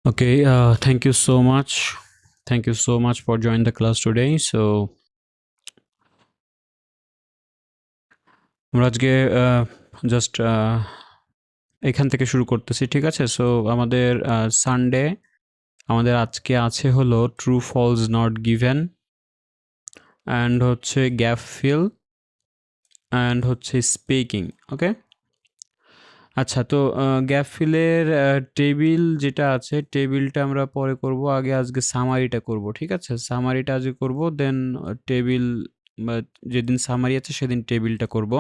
Okay, thank you so much. Thank you so much for joining the class today. So, আমরা আজকে just এখান থেকে শুরু করতেছি, ঠিক আছে? সো আমাদের সানডে আমাদের আজকে আছে হলো true false not given and হচ্ছে গ্যাপ ফিল অ্যান্ড হচ্ছে স্পিকিং। ওকে, আচ্ছা, তো গ্যাপ ফিলের টেবিল যেটা আছে টেবিলটা আমরা পরে করব, আগে আজকে সামারিটা করব, ঠিক আছে? সামারিটা আজকে করব, দেন টেবিল যেদিন সামারি আছে সেদিন টেবিলটা করব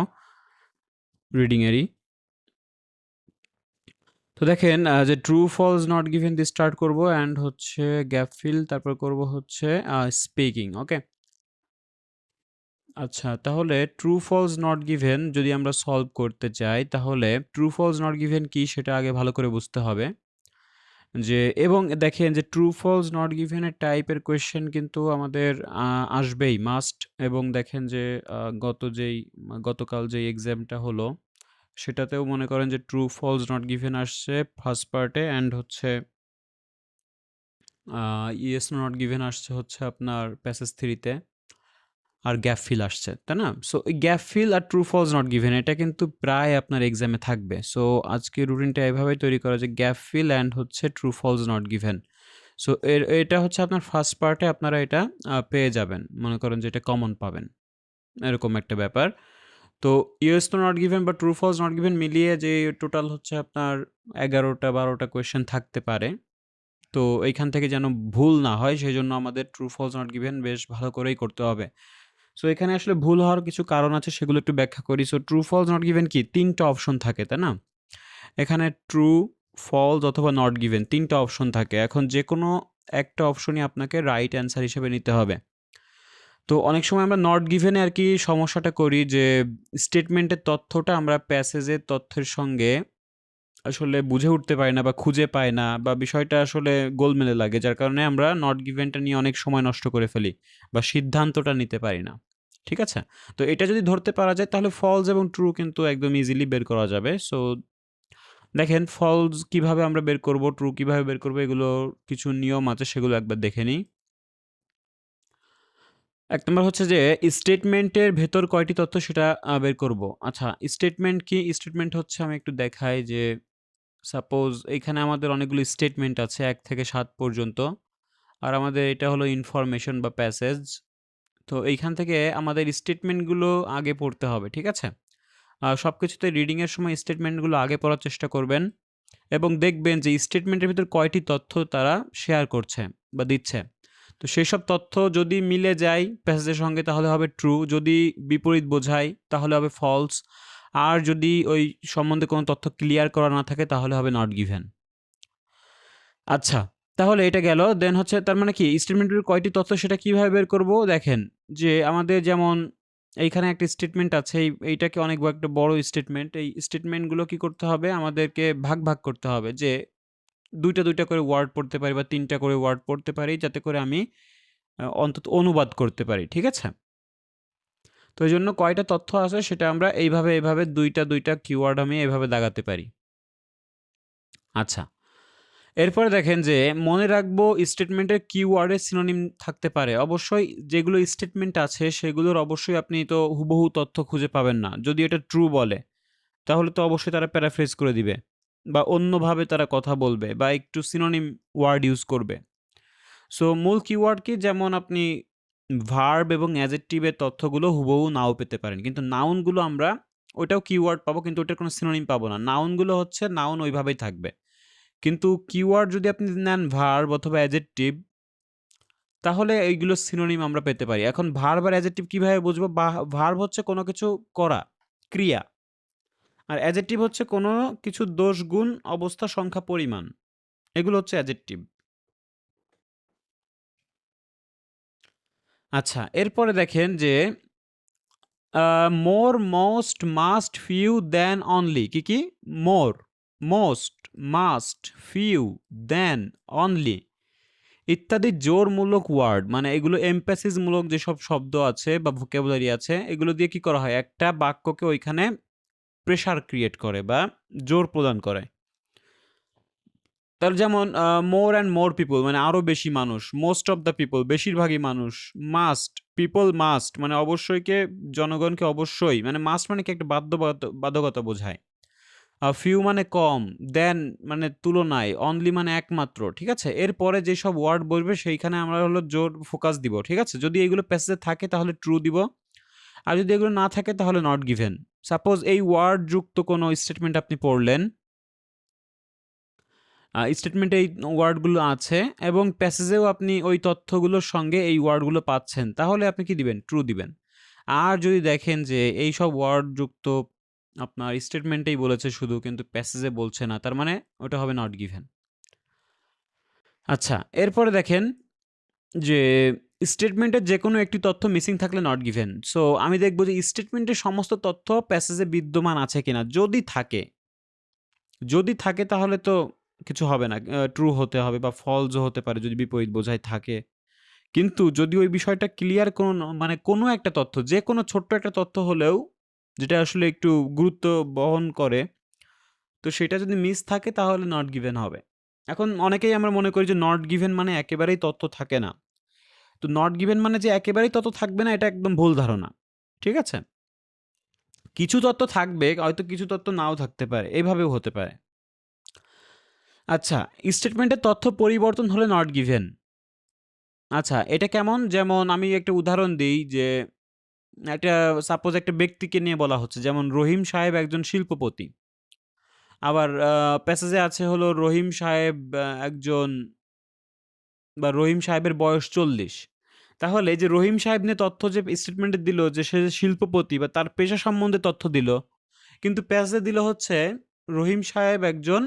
রিডিংয়েরই। তো দেখেন যে ট্রু ফলস নট গিভেন দিয়ে স্টার্ট করব অ্যান্ড হচ্ছে গ্যাপ ফিল, তারপর করব হচ্ছে স্পিকিং। ওকে, আচ্ছা, তাহলে ট্রু ফলস নট গিভেন যদি আমরা সলভ করতে চাই তাহলে ট্রু ফলস নট গিভেন কি সেটা আগে ভালো করে বুঝতে হবে। যে এবং দেখেন যে ট্রু ফলস নট গিভেন এর টাইপের কোয়েশ্চেন কিন্তু আমাদের আসবেই মাস্ট। এবং দেখেন যে গতকাল যেই এক্সামটা হলো সেটাতেও মনে করেন যে ট্রু ফলস নট গিভেন আসছে ফার্স্ট পার্টে, অ্যান্ড হচ্ছে ইয়েস নট গিভেন আসছে হচ্ছে আপনার প্যাসেজ থ্রিতে, আর গ্যাপ ফিল আসছে, তাই না? সো এই গ্যাপ ফিল আর ট্রু ফলস নট গিভেন এটা কিন্তু প্রায় আপনার এক্সামে থাকবে। সো আজকে রুটিনটা এভাবেই তৈরি করা যে গ্যাপ ফিল অ্যান্ড হচ্ছে true false not given. So এটা হচ্ছে আপনার ফার্স্ট পার্টে আপনারা এটা পেয়ে যাবেন, মনে করেন যে এটা কমন পাবেন, এরকম একটা ব্যাপার। তো ইয়েস তো নট গিভেন বা ট্রু ফলস নট গিভেন মিলিয়ে যে টোটাল হচ্ছে আপনার 11টা 12টা কোয়েশ্চেন থাকতে পারে। তো এইখান থেকে যেন ভুল না হয় সেই জন্য আমাদের ট্রু ফলস নট গিভেন বেশ ভালো করেই করতে হবে। সো এখানে আসলে ভুল হওয়ার কিছু কারণ আছে, সেগুলো একটু ব্যাখ্যা করি। So true false not given কি, 3টা অপশন থাকে, তাই না? এখানে ট্রু, ফলস অথবা নট গিভেন 3টা অপশন থাকে। এখন যে কোনো একটা অপশনই আপনাকে রাইট অ্যান্সার হিসেবে নিতে হবে। তো অনেক সময় আমরা নট গিভেনে আর কি সমস্যাটা করি যে স্টেটমেন্টের তথ্যটা আমরা প্যাসেজের তথ্যের সঙ্গে আসলে বুঝে উঠতে পারি না বা খুঁজে পাই না, বা বিষয়টা আসলে গোলমেলে লাগে, যার কারণে আমরা নট গিভেনটা নিয়ে অনেক সময় নষ্ট করে ফেলি বা সিদ্ধান্তটা নিতে পারি না, ঠিক আছে? তো এটা যদি ধরতে পারা যায় তাহলে ফলস এবং ট্রু কিন্তু একদম ইজিলি বের করা যাবে। সো দেখেন ফলস কিভাবে আমরা বের করব, ট্রু কিভাবে বের করব, এগুলো কিছু নিয়ম আছে, সেগুলো একবার দেখে নিই। এক নম্বর হচ্ছে যে স্টেটমেন্টের ভেতর কয়টি তথ্য সেটা বের করব। আচ্ছা, স্টেটমেন্ট কি? স্টেটমেন্ট হচ্ছে আমি একটু দেখাই যে সাপোজ এইখানে আমাদের অনেকগুলো স্টেটমেন্ট আছে ১ থেকে ৭ পর্যন্ত। আর আমাদের এটা হলো ইনফরমেশন বা প্যাসেজ। তো এইখান থেকে আমাদের স্টেটমেন্টগুলো আগে পড়তে হবে, ঠিক আছে? সবকিছুতে রিডিংয়ের সময় স্টেটমেন্টগুলো আগে পড়ার চেষ্টা করবেন এবং দেখবেন যে স্টেটমেন্টের ভিতর কয়টি তথ্য তারা শেয়ার করছে বা দিচ্ছে। তো সেসব তথ্য যদি মিলে যায় প্যাসেজের সঙ্গে তাহলে হবে ট্রু, যদি বিপরীত বোঝায় তাহলে হবে ফলস, আর যদি ওই সম্বন্ধে কোনো তথ্য ক্লিয়ার করা না থাকে তাহলে হবে নট গিভেন। আচ্ছা, তাহলে এটা গেল। দেন হচ্ছে তার মানে কি স্টেটমেন্টের কয়টি তথ্য সেটা কিভাবে বের করব? দেখেন যে আমাদের যেমন এইখানে একটা স্টেটমেন্ট আছে, এইটাকে অনেক একটা বড় স্টেটমেন্ট। এই স্টেটমেন্টগুলো কি করতে হবে? আমাদেরকে ভাগ করতে হবে যে ২টা করে ওয়ার্ড পড়তে পারি বা ৩টা করে ওয়ার্ড পড়তে পারি, যাতে করে আমি অন্তত অনুবাদ করতে পারি, ঠিক আছে? তো এইজন্য কয়টা তথ্য আছে সেটা আমরা এইভাবে ২টা কিওয়ার্ড আমি এভাবে দাগাতে পারি। আচ্ছা। এরপরে দেখেন যে মনে রাখবো স্টেটমেন্টের কিওয়ার্ডের সিনোনিম থাকতে পারে। অবশ্যই যেগুলো স্টেটমেন্ট আছে সেগুলোর অবশ্যই আপনি তো হুবহু তথ্য খুঁজে পাবেন না। যদি এটা ট্রু বলে তাহলে তো অবশ্যই তারা প্যারাফ্রেজ করে দিবে বা অন্যভাবে তারা কথা বলবে বা একটু সিনোনিম ওয়ার্ড ইউজ করবে। সো মূল কিওয়ার্ড কি, যেমন আপনি ভার্ব এবং অ্যাডজেক্টিভের তথ্যগুলো হুবহু নাও পেতে পারেন। কিন্তু নাউনগুলো আমরা ওইটাও কিওয়ার্ড পাবো কিন্তু ওটার কোনো সিনোনিম পাবো না। নাউনগুলো হচ্ছে নাউন ওইভাবেই থাকবে। কিন্তু কিওয়ার্ড যদি আপনি নেন ভার্ব অথবা অ্যাডজেক্টিভ, তাহলে এইগুলো সিনোনিম আমরা পেতে পারি। এখন ভার্ব আর অ্যাডজেক্টিভ কিভাবে বুঝবো? ভার্ব হচ্ছে কোনো কিছু করা, ক্রিয়া। আর অ্যাডজেক্টিভ হচ্ছে কোনো কিছু দোষ, গুণ, অবস্থা, সংখ্যা, পরিমাণ। এগুলো হচ্ছে অ্যাডজেক্টিভ। আচ্ছা, এরপরে দেখেন যে মোর, মোস্ট, মাস্ট, ফিউ, দেন, অনলি। কি? মোর, মোস্ট, মাস্ট, ফিউ, দেন, অনলি ইত্যাদি জোরমূলক ওয়ার্ড, মানে এগুলো এমপ্যাসিস মূলক যেসব শব্দ আছে বা ভোকাবুলারি আছে এগুলো দিয়ে কি করা হয়? একটা বাক্যকে ওইখানে প্রেশার ক্রিয়েট করে বা জোর প্রদান করে। তাহলে যেমন মোর অ্যান্ড মোর পিপল মানে আরো বেশি মানুষ, মোস্ট অফ দ্য পিপল বেশিরভাগই মানুষ, মাস্ট পিপল মাস্ট মানে অবশ্যইকে জনগণকে অবশ্যই মানে মাস্ট মানে কি একটা বাধ্যকতা বোঝায়। ফিউ মানে কম, দেন মানে তুলনায়, অনলি মানে একমাত্র, ঠিক আছে? এরপরে যেসব ওয়ার্ড বসবে সেইখানে আমরা হলো জোর ফোকাস দিব, ঠিক আছে? যদি এগুলো প্যাসেজে থাকে তাহলে ট্রু দিব, আর যদি এগুলো না থাকে তাহলে নট গিভেন। সাপোজ এই ওয়ার্ড যুক্ত কোনো স্টেটমেন্ট আপনি পড়লেন, স্টেটমেন্টে এই ওয়ার্ডগুলো আছে এবং প্যাসেজেও আপনি ওই তথ্যগুলোর সঙ্গে এই ওয়ার্ডগুলো পাচ্ছেন, তাহলে আপনি কি দিবেন? ট্রু দিবেন। আর যদি দেখেন যে এই সব ওয়ার্ড যুক্ত আপনার স্টেটমেন্টেই বলেছে শুধু কিন্তু প্যাসেজে বলছে না, তার মানে ওটা হবে নট গিভেন। আচ্ছা, এরপরে দেখেন যে স্টেটমেন্টের যে কোনো একটি তথ্য মিসিং থাকলে নট গিভেন। সো আমি দেখব যে স্টেটমেন্টের সমস্ত তথ্য প্যাসেজে বিদ্যমান আছে কিনা। যদি থাকে তাহলে তো কিছু হবে না, ট্রু হতে হবে বা ফলসও হতে পারে যদি বিপরীত বোঝায় থাকে। কিন্তু যদি ওই বিষয়টা ক্লিয়ার কোনো মানে কোনো একটা তথ্য, যে কোনো ছোট্ট একটা তথ্য হলেও যেটা আসলে একটু গুরুত্ব বহন করে, তো সেটা যদি মিস থাকে তাহলে নট গিভেন হবে। এখন অনেকেই আমরা মনে করি যে নট গিভেন মানে একেবারেই তথ্য থাকে না। তো নট গিভেন মানে যে একেবারেই তথ্য থাকবে না, এটা একদম ভুল ধারণা। ঠিক আছে? কিছু তথ্য থাকবে, হয়তো কিছু তথ্য নাও থাকতে পারে, এভাবেও হতে পারে। আচ্ছা, স্টেটমেন্টের তথ্য পরিবর্তন হলে নট গিভেন। আচ্ছা, এটা কেমন? যেমন আমি একটা উদাহরণ দিই যে একটা সাপোজ একটা ব্যক্তিকে নিয়ে বলা হচ্ছে, যেমন রহিম সাহেব একজন শিল্পপতি। আবার প্যাসেজে আছে হলো রহিম সাহেব একজন বা রহিম সাহেবের বয়স ৪০। তাহলে এই যে রহিম সাহেব নিয়ে তথ্য যে স্টেটমেন্টে দিল যে সে যে শিল্পপতি বা তার পেশা সম্বন্ধে তথ্য দিল, কিন্তু প্যাসেজে দিল হচ্ছে রহিম সাহেব একজন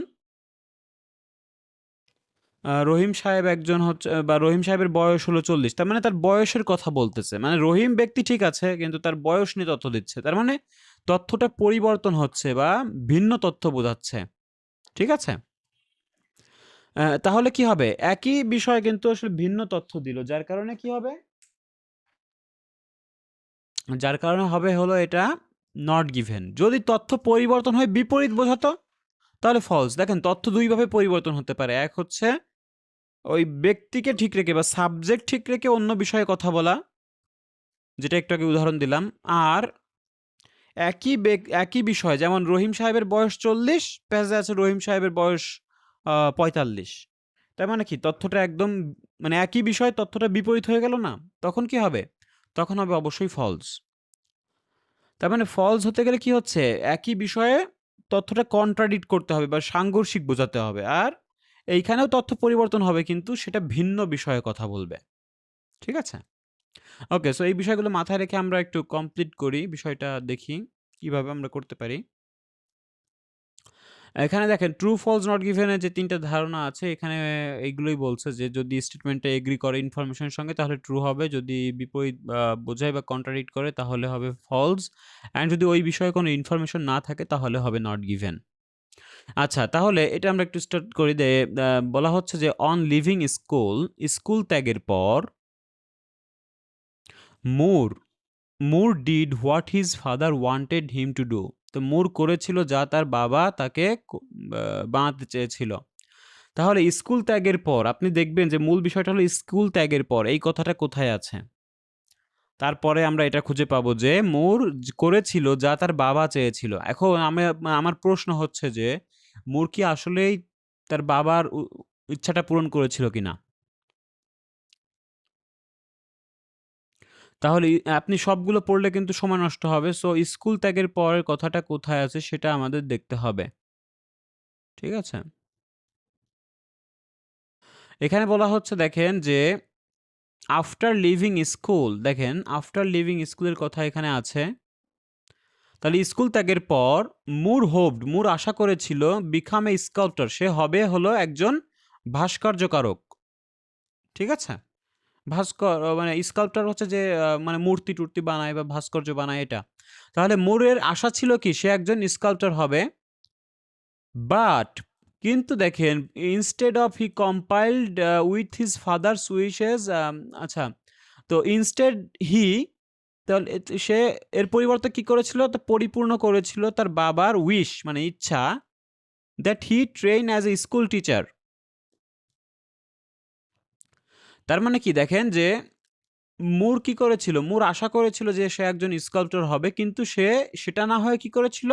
রহিম সাহেব একজন হচ্ছে বা রহিম সাহেবের বয়স হলো ৪০। তার মানে তার বয়সের কথা বলতেছে। মানে রহিম ব্যক্তি ঠিক আছে, কিন্তু তার বয়স নিয়ে তথ্য দিচ্ছে। তার মানে তথ্যটা পরিবর্তন হচ্ছে বা ভিন্ন তথ্য বোঝাচ্ছে। ঠিক আছে? তাহলে কি হবে? একই বিষয় কিন্তু আসলে ভিন্ন তথ্য দিল। যার কারণে কি হবে? যার কারণে হবে হলো এটা নট গিভেন। যদি তথ্য পরিবর্তন হয়ে বিপরীত বোঝাতো, তাহলে ফলস। দেখেন তথ্য ২ ভাবে পরিবর্তন হতে পারে। এক হচ্ছে ওই ব্যক্তিকে ঠিক রেখে বা সাবজেক্ট ঠিক রেখে অন্য বিষয়ে কথা বলা, যেটা একটু আগে উদাহরণ দিলাম। আর একই বিষয়, যেমন রহিম সাহেবের বয়স ৪০, পেজে আছে রহিম সাহেবের বয়স ৪৫। তার মানে কি? তথ্যটা একদম মানে একই বিষয়, তথ্যটা বিপরীত হয়ে গেল না? তখন কি হবে? তখন হবে অবশ্যই ফলস। তার মানে ফলস হতে গেলে কি হচ্ছে? একই বিষয়ে তথ্যটা কন্ট্রাডিক্ট করতে হবে বা সাংঘর্ষিক বোঝাতে হবে। আর এইখানেও তথ্য পরিবর্তন হবে, কিন্তু সেটা ভিন্ন বিষয়ে কথা বলবে। ঠিক আছে? ওকে, সো এই বিষয়গুলো মাথায় রেখে আমরা একটু কমপ্লিট করি। বিষয়টা দেখি কিভাবে আমরা করতে পারি। এখানে দেখেন ট্রু, ফলস, নট গিভেন এর যে ৩ টা ধারণা আছে, এখানে এইগুলোই বলছে যে যদি স্টেটমেন্টটা এগ্রি করে ইনফরমেশনের সঙ্গে তাহলে ট্রু হবে। যদি বিপরীত বোঝায় বা কন্ট্রাডিক্ট করে তাহলে হবে ফলস। অ্যান্ড যদি ওই বিষয়ে কোনো ইনফরমেশন না থাকে তাহলে হবে নট গিভেন। আচ্ছা, তাহলে এটা আমরা একটু স্টার্ট করি দে বলা হচ্ছে যে অন লিভিং স্কুল, স্কুল ত্যাগের পর Moore Moore did what his father wanted him to do. তো মুর করেছিল যা তার বাবা তাকে বানাতে চেয়েছিল। তাহলে স্কুল ত্যাগের পর আপনি দেখবেন যে মূল বিষয়টা হলো স্কুল ত্যাগের পর এই কথাটা কোথায় আছে? তারপরে আমরা এটা খুঁজে পাবো যে মুর করেছিল যা তার বাবা চেয়েছিল। এখন আমার প্রশ্ন হচ্ছে যে মুর কি আসলেই তার বাবার ইচ্ছাটা পূরণ করেছিল কিনা? তাহলে আপনি সবগুলো পড়লে কিন্তু সময় নষ্ট হবে। সো স্কুল ত্যাগের পরের কথাটা কোথায় আছে সেটা আমাদের দেখতে হবে। ঠিক আছে? এখানে বলা হচ্ছে দেখেন যে আফটার লিভিং স্কুল, দেখেন আফটার লিভিং স্কুলের কথা এখানে আছে। তাহলে স্কুল ত্যাগের পর মুর আশা করেছিল বিকাম এ স্কাল্পটর, সে হবে হলো একজন ভাস্কর্যকারক। ঠিক আছে? মানে স্কাল্পটর হচ্ছে যে মানে মূর্তি-টূর্তি বানায় বা ভাস্কর্য বানায় এটা। তাহলে মুরের আশা ছিল কি সে একজন স্কাল্পটর হবে। বাট কিন্তু দেখেন instead of he compiled with his fathers wishes, আচ্ছা, তো ইনস্টেড হি, তাহলে সে এর পরিবর্তে কি করেছিল? তো পরিপূর্ণ করেছিল তার বাবার উইশ মানে ইচ্ছা, that he train as a school teacher. তার মানে কি দেখেন যে মুর কি করেছিল? মুর আশা করেছিল যে সে একজন স্কাল্পটর হবে, কিন্তু সে সেটা না হয়ে কি করেছিল?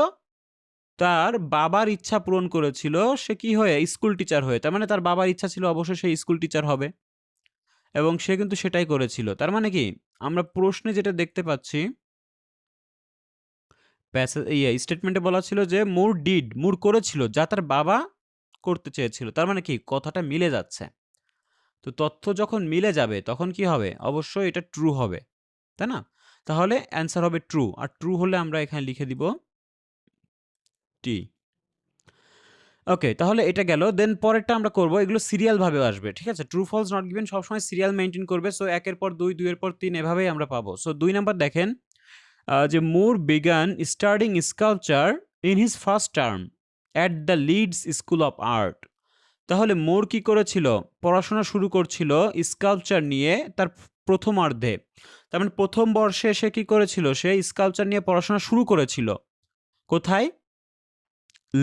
তার বাবার ইচ্ছা পূরণ করেছিল। সে কি হয়ে? স্কুল টিচার হয়ে। তার মানে তার বাবার ইচ্ছা ছিল অবশ্যই সে স্কুল টিচার হবে এবং সে কিন্তু সেটাই করেছিল। তার মানে কি? আমরা প্রশ্নে যেটা দেখতে পাচ্ছি, স্টেটমেন্টে বলা ছিল যে মুর করেছিল যা তার বাবা করতে চেয়েছিল। তার মানে কি? কথাটা মিলে যাচ্ছে। তো তথ্য যখন মিলে যাবে তখন কি হবে? অবশ্যই এটা ট্রু হবে। তাই না? তাহলে অ্যান্সার হবে ট্রু। আর ট্রু হলে আমরা এখানে লিখে দিব টি। ওকে, তাহলে এটা গেল। দেন পরেরটা আমরা করব। এগুলো সিরিয়াল ভাবেও আসবে। ঠিক আছে? ট্রু, ফলস, নট গিভেন সবসময় সিরিয়াল মেইনটেইন করবে। সো ১ এর পর ২, ২ এর পর ৩ এভাবেই আমরা পাবো। সো ২ নাম্বার দেখেন যে Moore began studying sculpture in his first term at the Leeds school of art. তাহলে মুর কি করেছিল? পড়াশোনা শুরু করছিল স্কাল্পচার নিয়ে তার প্রথমার্ধে। তার মানে ১ম বর্ষে সে কি করেছিল? সে স্কাল্পচার নিয়ে পড়াশোনা শুরু করেছিল। কোথায়?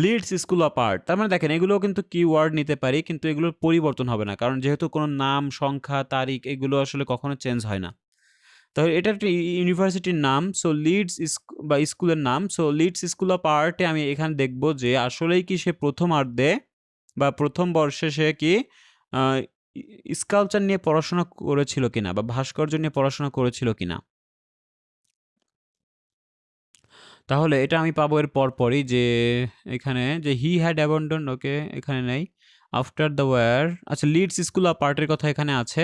Leeds school of art. তার মানে দেখেন এগুলোও কিন্তু কিওয়ার্ড নিতে পারি, কিন্তু এগুলোর পরিবর্তন হবে না। কারণ যেহেতু কোনো নাম, সংখ্যা, তারিখ এগুলো আসলে কখনো চেঞ্জ হয় না। তাহলে এটা একটা ইউনিভার্সিটির নাম। সো লিডস বা স্কুলের নাম। সো লিডস স্কুল অফ আর্টে আমি এখানে দেখব যে আসলেই কি সে প্রথমার্ধে বা ১ম বর্ষে সে কি আ স্কাল্পচার নিয়ে পড়াশোনা করেছিল কিনা বা ভাস্কর্য নিয়ে পড়াশোনা করেছিল কিনা। তাহলে এটা আমি পাবো এর পরপরই যে এখানে যে হি হ্যাড অ্যাবান্ডন, ওকে এখানে নেই। আফটার দ্য ওয়্যার, আচ্ছা লিডস স্কুল অফ আর্টের কথা এখানে আছে।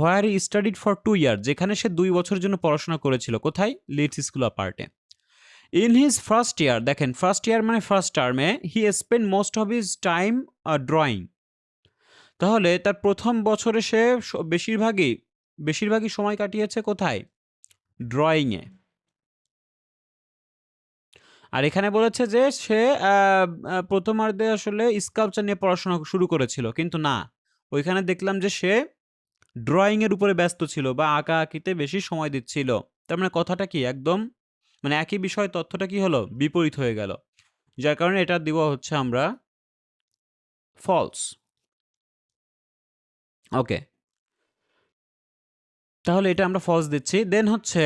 হোয়ার হি স্টাডিড ফর 2 ইয়ার, যেখানে সে 2 বছরের জন্য পড়াশোনা করেছিল। কোথায়? লিডস স্কুল অফ আর্টে। ইন হিজ ফার্স্ট ইয়ার, দেখেন ফার্স্ট ইয়ার মানে ফার্স্ট টার্মে he spend most of his time drawing. তাহলে তার প্রথম বছরে সে বেশিরভাগই সময় কাটিয়েছে কোথায়? ড্রয়িংয়ে। আর এখানে বলেছে যে সে প্রথমার্ধে আসলে স্কাল্পচার নিয়ে পড়াশোনা শুরু করেছিল। কিন্তু না, ওইখানে দেখলাম যে সে ড্রয়িং এর উপরে ব্যস্ত ছিল বা আঁকাআঁকিতে বেশি সময় দিচ্ছিল। তার মানে কথাটা কি একদম মানে একই বিষয়, তথ্যটা কি হলো? বিপরীত হয়ে গেল। যার কারণে এটা দিব হচ্ছে আমরা ফলস। ওকে। তাহলে এটা আমরা ফলস দিচ্ছি। দেন হচ্ছে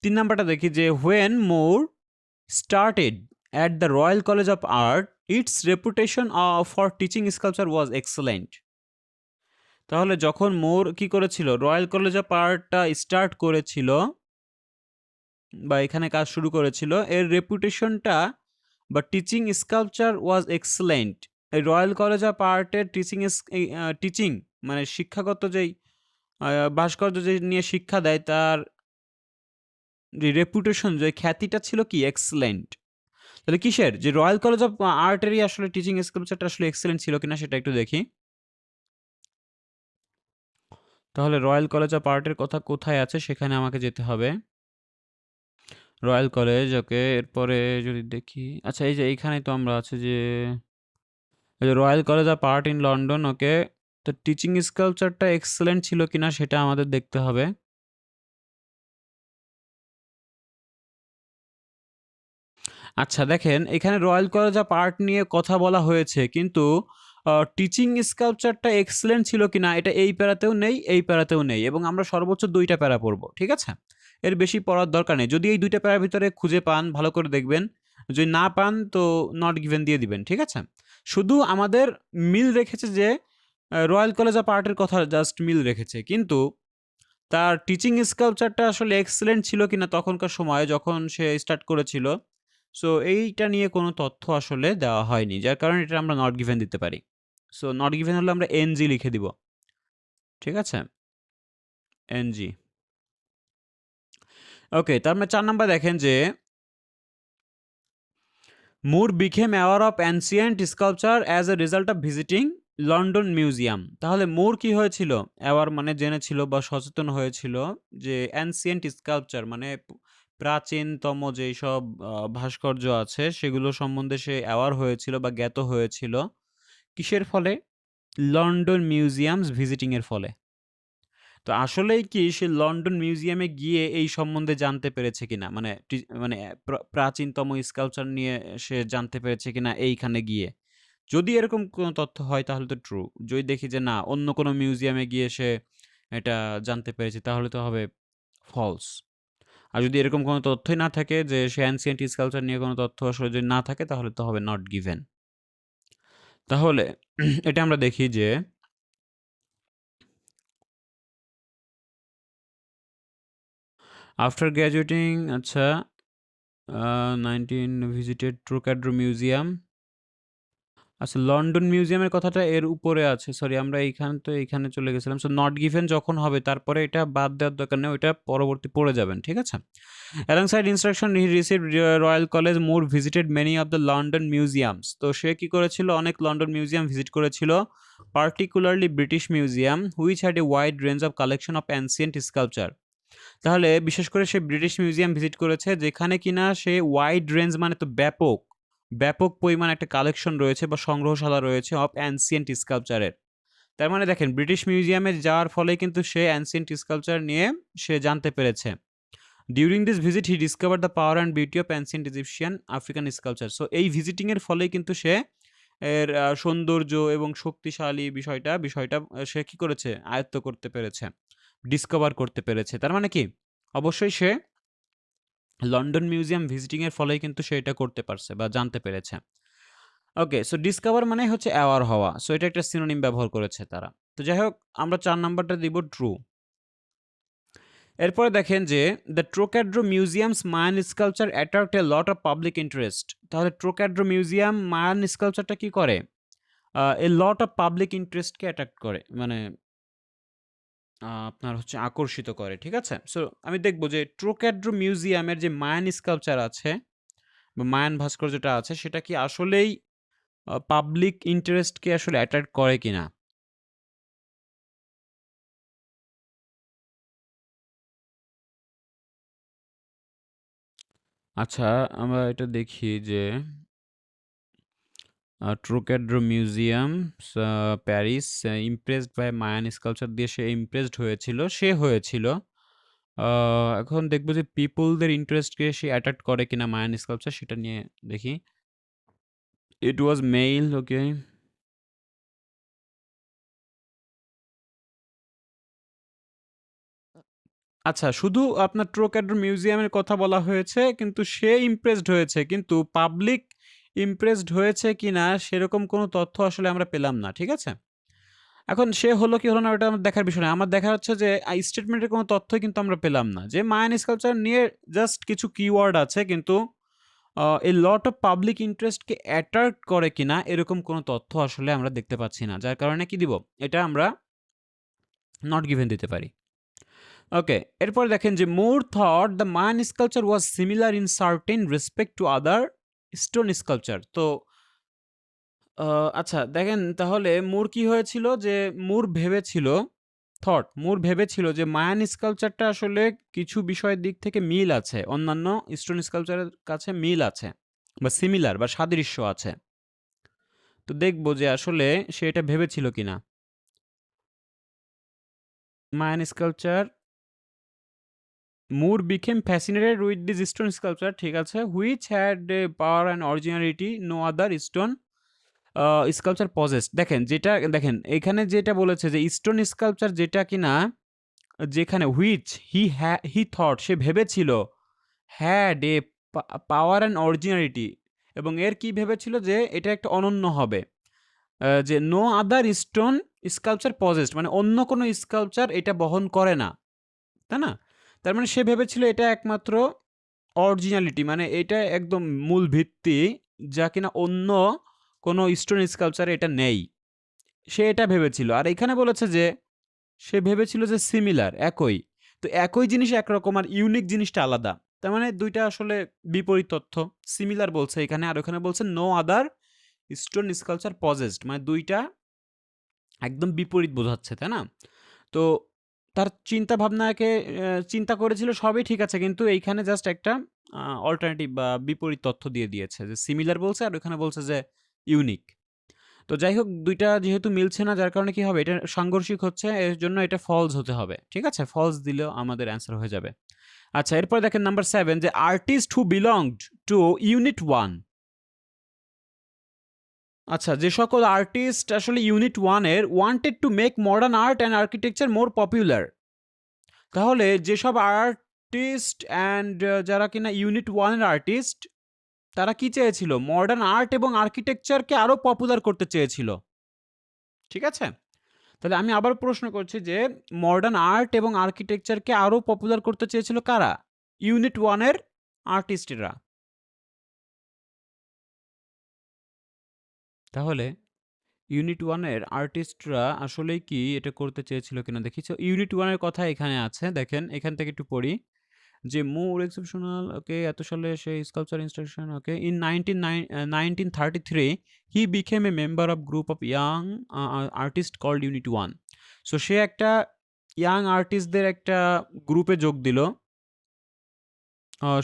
৩ নাম্বারটা দেখি যে when Moore started at the Royal College of Art, its reputation for teaching sculpture was excellent. তাহলে যখন মোর কি করেছিল? রয়্যাল কলেজ অফ আর্টটা স্টার্ট করেছিল বা এখানে কাজ শুরু করেছিল, এর রেপুটেশনটা বা টিচিং স্কাল্পচার ওয়াজ এক্সেলেন্ট। এই রয়্যাল কলেজ অফ আর্টের টিচিং মানে শিক্ষাগত যেই ভাস্কর্য যে নিয়ে শিক্ষা দেয় তার যে রেপুটেশন, যে খ্যাতিটা ছিল কি? এক্সেলেন্ট। তাহলে কিসের? যে রয়্যাল কলেজ অফ আর্টেরই আসলে টিচিং স্কাল্পচারটা আসলে এক্সেলেন্ট ছিল কিনা সেটা একটু দেখি। তাহলে রয়্যাল কলেজ অফ আর্টের কথা কোথায় আছে সেখানে আমাকে যেতে হবে। রয়্যাল কলেজ, ওকে। এরপরে যদি দেখি, আচ্ছা এই যে এইখানেই তো আমরা আছে যে এই যে royal college of art in London, okay. তো টিচিং স্কাল্পচারটা এক্সেলেন্ট ছিল কিনা সেটা আমাদের দেখতে হবে। আচ্ছা দেখেন এখানে রয়্যাল কলেজ অফ আর্ট নিয়ে কথা বলা হয়েছে, কিন্তু টিচিং স্কাল্পচারটা এক্সেলেন্ট ছিল কিনা এটা এই প্যারাতেও নেই, এই প্যারাতেও নেই, এবং আমরা সর্বোচ্চ ২টা প্যারা পড়বো। ঠিক আছে? এর বেশি পড়ার দরকার নেই। যদি এই ২টা প্যারার ভিতরে খুঁজে পান ভালো করে দেখবেন। যদি না পান তো নট গিভেন দিয়ে দিবেন। ঠিক আছে? শুধু আমাদের মিল রেখেছে যে রয়্যাল কলেজ অফ আর্টের কথা জাস্ট মিল রেখেছে। কিন্তু তার টিচিং স্কাল্পচারটা আসলে এক্সেলেন্ট ছিল কিনা তখনকার সময়ে যখন সে স্টার্ট করেছিল, সো এইটা নিয়ে কোনো তথ্য আসলে দেওয়া হয়নি। যার কারণে এটা আমরা নট গিভেন দিতে পারি। সো নট গিভেন হলে আমরা এনজি লিখে দিব। ঠিক আছে? এনজি। ওকে, তার মানে ৪ নাম্বার দেখেন যে Moore became aware of ancient sculpture as a result of visiting London museum. তাহলে মুর কি হয়েছিল? অ্যাওয়ার মানে জেনেছিল বা সচেতন হয়েছিল যে অ্যানসিয়েন্ট স্কাল্পচার মানে প্রাচীনতম যেসব ভাস্কর্য আছে সেগুলো সম্বন্ধে সে অ্যাওয়ার হয়েছিল বা জ্ঞাত হয়েছিল। কিসের ফলে? লন্ডন মিউজিয়ামস ভিজিটিং এর ফলে। তো আসলেই কি সে লন্ডন মিউজিয়ামে গিয়ে এই সম্বন্ধে জানতে পেরেছে কিনা? মানে মানে প্রাচীনতম স্কাল্পচার নিয়ে সে জানতে পেরেছে কিনা এইখানে গিয়ে? যদি এরকম কোনো তথ্য হয় তাহলে তো ট্রু। যদি দেখি যে না অন্য কোনো মিউজিয়ামে গিয়ে সে এটা জানতে পেরেছে তাহলে তো হবে ফলস। আর যদি এরকম কোনো তথ্যই না থাকে যে সে অ্যানসিয়েন্ট স্কাল্পচার নিয়ে কোনো তথ্য আসলে যদি না থাকে তাহলে তো হবে নট গিভেন। তাহলে এটা আমরা দেখি যে আফটার গ্র্যাজুয়েটিং আচ্ছা 19 ভিজিটেড ট্রোকাড্রো মিউজিয়াম। আচ্ছা লন্ডন মিউজিয়ামের কথাটা এর উপরে আছে। সরি আমরা এইখানে চলে গেছিলাম। সো নট গিভেন যখন হবে তারপরে এটা বাদ দেওয়ার দরকার নেই। ওইটা পরবর্তী পড়ে যাবেন। ঠিক আছে? Alongside instruction he received Royal College Moore visited many of the London museums. তো সে কি করেছিল? অনেক লন্ডন মিউজিয়াম ভিজিট করেছিল। particularly British Museum which had a wide range of collection of ancient sculpture. তাহলে বিশেষ করে সে ব্রিটিশ মিউজিয়াম ভিজিট করেছে যেখানে কিনা সে ওয়াইড রেঞ্জ মানে তো ব্যাপক পরিমাণ একটা কালেকশন রয়েছে বা সংগ্রহশালা রয়েছে অফ অ্যানসিয়েন্ট স্কাল্পচারের। তার মানে দেখেন ব্রিটিশ মিউজিয়ামে যাওয়ার ফলে কিন্তু সে অ্যানসিয়েন্ট স্কাল্পচার নিয়ে সে জানতে পেরেছে। During this visit he discover the power and beauty of ancient Egyptian African sculpture. So এই ভিজিটিংয়ের ফলেই কিন্তু সে এর সৌন্দর্য এবং শক্তিশালী বিষয়টা সে কি করেছে? আয়ত্ত করতে পেরেছে, ডিসকভার করতে পেরেছে। তার মানে কি? অবশ্যই সে লন্ডন মিউজিয়াম ভিজিটিং এর ফলেই কিন্তু সে এটা করতে পারছে বা জানতে পেরেছে। ওকে, সো ডিসকভার মানে হচ্ছে অ্যাওয়ার হওয়া। সো এটা একটা সিনোনিম ব্যবহার করেছে তারা। তো যাই হোক আমরা ৪ নাম্বারটা দিব ট্রু। এরপরে দেখেন যে the Trocadero museums Mayan sculpture attract a lot of public interest. তাহলে ট্রোক্যাড্রো মিউজিয়াম মায়ান স্কাল্পচারটা কি করে? এ লট অফ পাবলিক ইন্টারেস্টকে অ্যাট্রাক্ট করে। মানে আপনার হচ্ছে আকর্ষিত করে। ঠিক আছে? সো আমি দেখব যে ট্রোক্যাড্রো মিউজিয়ামের যে মায়ান স্কাল্পচার আছে বা মায়ান ভাস্কর্যটা আছে সেটা কি আসলেই পাবলিক ইন্টারেস্টকে আসলে অ্যাট্রাক্ট করে কিনা? আচ্ছা, আমরা এটা দেখি যে Trocadero museum Paris impressed by Mayan sculpture দিয়ে সে ইমপ্রেসড হয়েছিল। আ এখন দেখব যে পিপলদের ইন্টারেস্টকে সে অ্যাট্রাক্ট করে কিনা মায়ান স্কাল্পচার সেটা নিয়ে দেখি। ইট ওয়াজ মেইল ওকে। আচ্ছা, শুধু আপনার ট্রোক্যাড্রো মিউজিয়ামের কথা বলা হয়েছে কিন্তু সে ইমপ্রেসড হয়েছে। কিন্তু পাবলিক ইমপ্রেসড হয়েছে কিনা সেরকম কোনো তথ্য আসলে আমরা পেলাম না। ঠিক আছে? এখন সে হলো কি হলো না ওটা আমার দেখার বিষয় না। আমার দেখা হচ্ছে যে স্টেটমেন্টের কোনো তথ্যই কিন্তু আমরা পেলাম না। যে মায়ান স্কাল্পচার নিয়ে জাস্ট কিছু কিওয়ার্ড আছে কিন্তু এ লট অফ পাবলিক ইন্টারেস্টকে অ্যাট্রাক্ট করে কিনা এরকম কোনো তথ্য আসলে আমরা দেখতে পাচ্ছি না। যার কারণে কি দিব? এটা আমরা নট গিভেন দিতে পারি। ওকে, এরপর দেখেন যে Moore thought the Mayan sculpture was similar in certain respect to other stone sculpture. তো আ আচ্ছা দেখেন তাহলে মুর কি হয়েছিল যে মুর ভেবেছিল মুর ভেবেছিল যে মায়ান স্কাল্পচারটা আসলে কিছু বিষয়ের দিক থেকে মিল আছে। অন্যান্য স্টোন স্কাল্পচারের কাছে মিল আছে বা সিমিলার বা সাদৃশ্য আছে। তো দেখব যে আসলে সে এটা ভেবেছিল কিনা। Mayan sculpture Moore became fascinated with this stone sculpture ঠিক আছে which had a power and originality no other stone sculpture possessed। দেখেন এখানে যেটা বলেছে যে স্টোন স্কাল্পচার যেটা কিনা যেখানে which he thought সে ভেবেছিল had a power and originality এবং এর কি ভেবেছিল যে এটা একটা অনন্য হবে। যে no other stone sculpture possessed মানে অন্য কোনো স্কাল্পচার এটা বহন করে না। তাই না? তার মানে সে ভেবেছিল এটা একমাত্র অরিজিনালিটি মানে এটা একদম মূল ভিত্তি যা কিনা অন্য কোনো স্টোন স্কাল্পচারে এটা নেই। সে এটা ভেবেছিল। আর এখানে বলেছে যে সে ভেবেছিল যে সিমিলার একই। তো একই জিনিস একরকম আর ইউনিক জিনিসটা আলাদা। তার মানে ২ টা আসলে বিপরীত তথ্য। সিমিলার বলছে এখানে আর ওখানে বলছে no other stone sculpture possessed মানে ২ টা একদম বিপরীত বোঝাচ্ছে, তাই না? তো তার চিন্তাভাবনাকে চিন্তা করেছিল সবই ঠিক আছে কিন্তু এইখানে জাস্ট একটা অল্টারনেটিভ বা বিপরীত তথ্য দিয়ে দিয়েছে যে সিমিলার বলছে আর ওখানে বলছে যে ইউনিক। তো যাই হোক ২ টা যেহেতু মিলছে না যার কারণে কি হবে এটা সাংঘর্ষিক হচ্ছে এর জন্য এটা ফলস হতে হবে। ঠিক আছে? ফলস দিলেও আমাদের অ্যান্সার হয়ে যাবে। আচ্ছা এরপরে দেখেন নাম্বার 7 যে আর্টিস্ট হু বিলংড টু ইউনিট 1 আচ্ছা, যে সকল আর্টিস্ট আসলে ইউনিট 1 এর wanted to make modern art and architecture more popular। তাহলে যেসব আর্টিস্ট অ্যান্ড যারা কিনা ইউনিট 1 এর আর্টিস্ট, তারা কি চেয়েছিল? মডার্ন আর্ট এবং আর্কিটেকচারকে আরো পপুলার করতে চেয়েছিল। ঠিক আছে? তাহলে আমি আবার প্রশ্ন করছি যে মডার্ন আর্ট এবং আর্কিটেকচারকে আরো পপুলার করতে চেয়েছিল কারা? ইউনিট 1 এর আর্টিস্টরা। তাহলে ইউনিট 1 এর আর্টিস্টরা আসলেই কি এটা করতে চেয়েছিল কিনা দেখি। সো ইউনিট 1 এর কথা এখানে আছে। দেখেন এখান থেকে একটু পড়ি যে মোর এক্সেপশনাল ওকে এত সালে সে sculpture institution okay in 1933 he became a member of group of young artist called unit 1। So সে একটা ইয়াং আর্টিস্টদের একটা গ্রুপে যোগ দিল।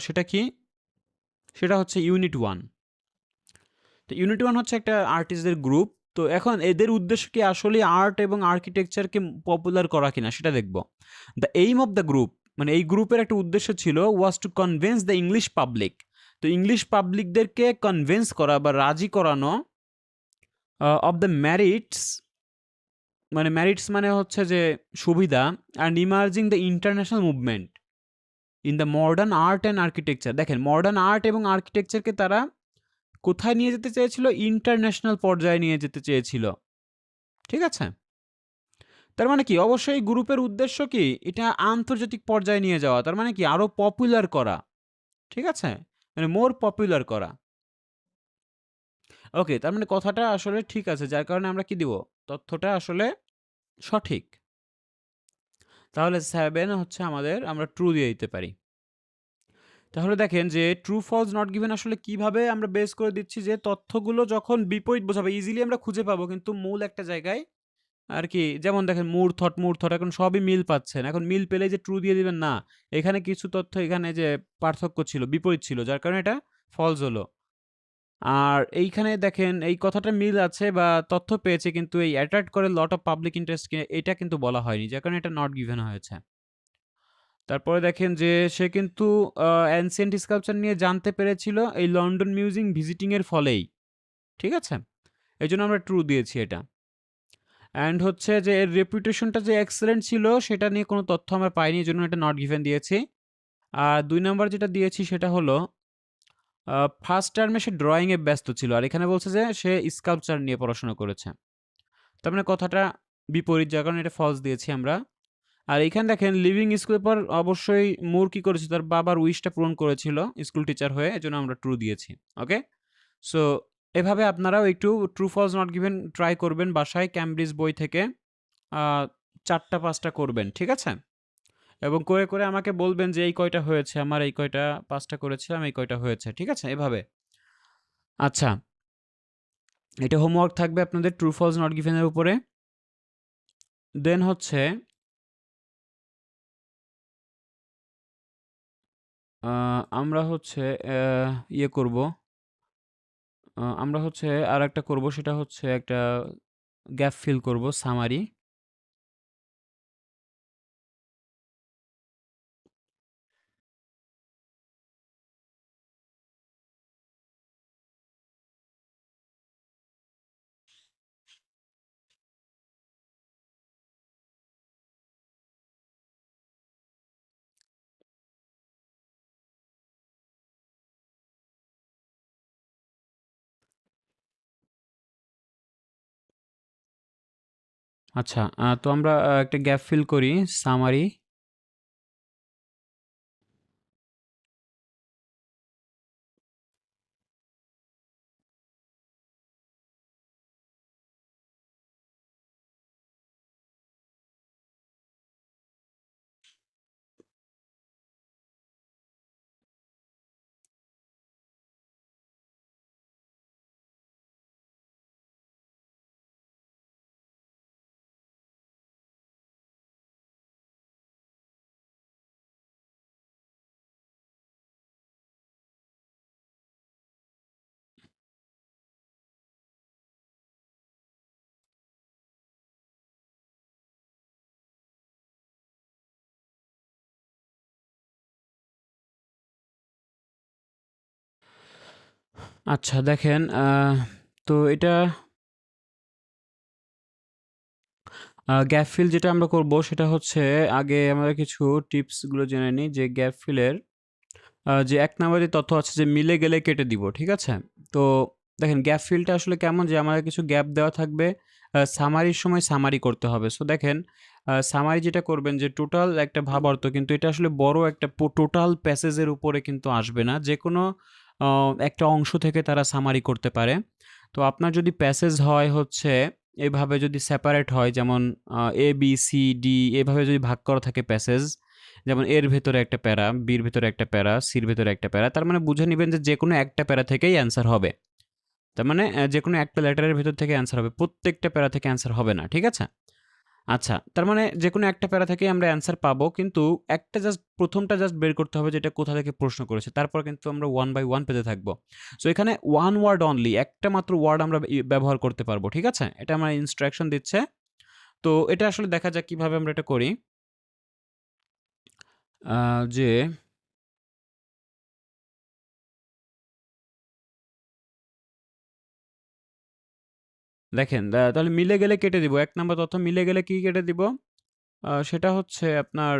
সেটা কি? সেটা হচ্ছে ইউনিট 1। তো ইউনিট 1 হচ্ছে একটা আর্টিস্টদের গ্রুপ। তো এখন এদের উদ্দেশ্য কি আসলে আর্ট এবং আর্কিটেকচারকে পপুলার করা কিনা সেটা দেখব। The aim of the group, মানে এই গ্রুপের একটা উদ্দেশ্য ছিল was to convince the English public. তো ইংলিশ পাবলিকদেরকে কনভিন্স করা বা রাজি করানো অফ দ্য ম্যারিটস, মানে ম্যারিটস মানে হচ্ছে যে সুবিধা, and emerging the international movement in the modern art and architecture. দেখেন মডার্ন আর্ট এবং আর্কিটেকচারকে তারা কোথায় নিয়ে যেতে চেয়েছিল? ইন্টারন্যাশনাল পর্যায়ে নিয়ে যেতে চেয়েছিল। ঠিক আছে? তার মানে কি? অবশ্যই গ্রুপের উদ্দেশ্য কি? এটা আন্তর্জাতিক পর্যায়ে নিয়ে যাওয়া। তার মানে কি? আরো পপুলার করা। ঠিক আছে? মানে মোর পপুলার করা। ওকে, তার মানে কথাটা আসলে ঠিক আছে। যার কারণে আমরা কি দিব? তথ্যটা আসলে সঠিক। তাহলে 7 হচ্ছে আমাদের, আমরা ট্রু দিয়ে দিতে পারি। তাহলে দেখেন যে ট্রু ফলস নট গিভেন আসলে কিভাবে আমরা বেস করে দিচ্ছি যে তথ্যগুলো যখন বিপরীত বোঝাবে ইজিলি আমরা খুঁজে পাবো, কিন্তু মূল একটা জায়গায় আর কি, যেমন দেখেন মূর থট এখন সবই মিল পাচ্ছেন। এখন মিল পেলেই যে ট্রু দিয়ে দিবেন না। এখানে কিছু তথ্য এখানে যে পার্থক্য ছিল, বিপরীত ছিল, যার কারণে এটা ফলস হলো। আর এইখানে দেখেন এই কথাটা মিল আছে বা তথ্য পেয়েছে, কিন্তু এই অ্যাট্রাক্ট করে লট অফ পাবলিক ইন্টারেস্ট এটা কিন্তু বলা হয়নি, যার কারণে এটা নট গিভেন হয়েছে। তারপরে দেখেন যে সে কিন্তু অ্যানসিয়েন্ট স্কাল্পচার নিয়ে জানতে পেরেছিল এই লন্ডন মিউজিয়াম ভিজিটিং এর ফলেই। ঠিক আছে? এইজন্য আমরা ট্রু দিয়েছি এটা। অ্যান্ড হচ্ছে যে এর রেপুটেশনটা যে এক্সেলেন্ট ছিল সেটা নিয়ে কোনো তথ্য আমরা পাইনি, এজন্য এটা নট গিভেন দিয়েছি। আর ২ নাম্বার যেটা দিয়েছি সেটা হলো ফার্স্ট টার্মে সে ড্রয়িংয়ে ব্যস্ত ছিল। আর এখানে বলছে যে সে স্কাল্পচার নিয়ে পড়াশোনা করেছে। তার মানে কথাটা বিপরীত, যার কারণে এটা ফলস দিয়েছি আমরা। আর এইখানে দেখেন লিভিং স্কুলের পর অবশ্যই মুর কি করেছে? তার বাবার উইশটা পূরণ করেছিল স্কুল টিচার হয়ে, এজন্য আমরা ট্রু দিয়েছি। ওকে? সো এভাবে আপনারাও একটু true false not given try করবেন বাসায় ক্যামব্রিজ বই থেকে। ৪টা ৫টা করবেন। ঠিক আছে? এবং করে আমাকে বলবেন যে এই কয়টা হয়েছে, আমার এই কয়টা ৫টা করেছিলাম, এই কয়টা হয়েছে। ঠিক আছে? এভাবে। আচ্ছা, এটা হোমওয়ার্ক থাকবে আপনাদের ট্রু ফলস নট গিভেন এর উপরে। দেন হচ্ছে আমরা হচ্ছে ইয়ে করব। আমরা হচ্ছে আরেকটা করব, সেটা হচ্ছে একটা গ্যাপ ফিল করব, সামারি। আচ্ছা, তো আমরা একটা গ্যাপ ফিল করি, সামারি। আচ্ছা দেখেন, তো এটা গ্যাপ ফিল যেটা আমরা করব সেটা হচ্ছে আগে আমরা কিছু টিপসগুলো জেনে নিই যে গ্যাপ ফিলের যে ১ নাম্বারে তথ্য আছে যে মিলে গেলে কেটে দিব। ঠিক আছে? তো দেখেন গ্যাপ ফিলটা আসলে কেমন যে আমাদের কিছু গ্যাপ দেওয়া থাকবে। সামারির সময় সামারি করতে হবে। সো দেখেন সামারি যেটা করবেন যে টোটাল একটা ভাবার্থ কিন্তু এটা আসলে বড় একটা টোটাল প্যাসেজের উপরে কিন্তু আসবে না। যেকোনো আ একটা অংশ থেকে তারা সামারি করতে পারে। তো আপনার যদি প্যাসেজ হয় হচ্ছে এভাবে যদি সেপারেট হয় যেমন A, B, C, D এভাবে যদি ভাগ করা থাকে প্যাসেজ যেমন এর ভেতরে একটা প্যারা, বির ভেতরে একটা প্যারা, সির ভেতরে একটা প্যারা। তার মানে বুঝে নিবেন যে যেকোনো একটা প্যারা থেকেই অ্যান্সার হবে। তার মানে যেকোনো একটা লেটারের ভেতর থেকে অ্যান্সার হবে। প্রত্যেকটা প্যারা থেকে অ্যান্সার হবে না। ঠিক আছে? আচ্ছা, তার মানে যেকোনো একটা প্যারা থেকেই আমরা অ্যান্সার পাবো। কিন্তু একটা জাস্ট ১ম টা জাস্ট বের করতে হবে যে এটা কোথা থেকে প্রশ্ন করেছে। তারপর কিন্তু আমরা 1 বাই 1 পেতে থাকবো। সো এখানে 1 ওয়ার্ড অনলি একটা মাত্র ওয়ার্ড আমরা ব্যবহার করতে পারবো। ঠিক আছে? এটা আমার ইনস্ট্রাকশন দিচ্ছে। তো এটা আসলে দেখা যাক কিভাবে আমরা এটা করি। যে দেখেন তাহলে মিলে গেলে কেটে দিব। ১ নাম্বার তথ্য মিলে গেলে কি কেটে দিব? সেটা হচ্ছে আপনার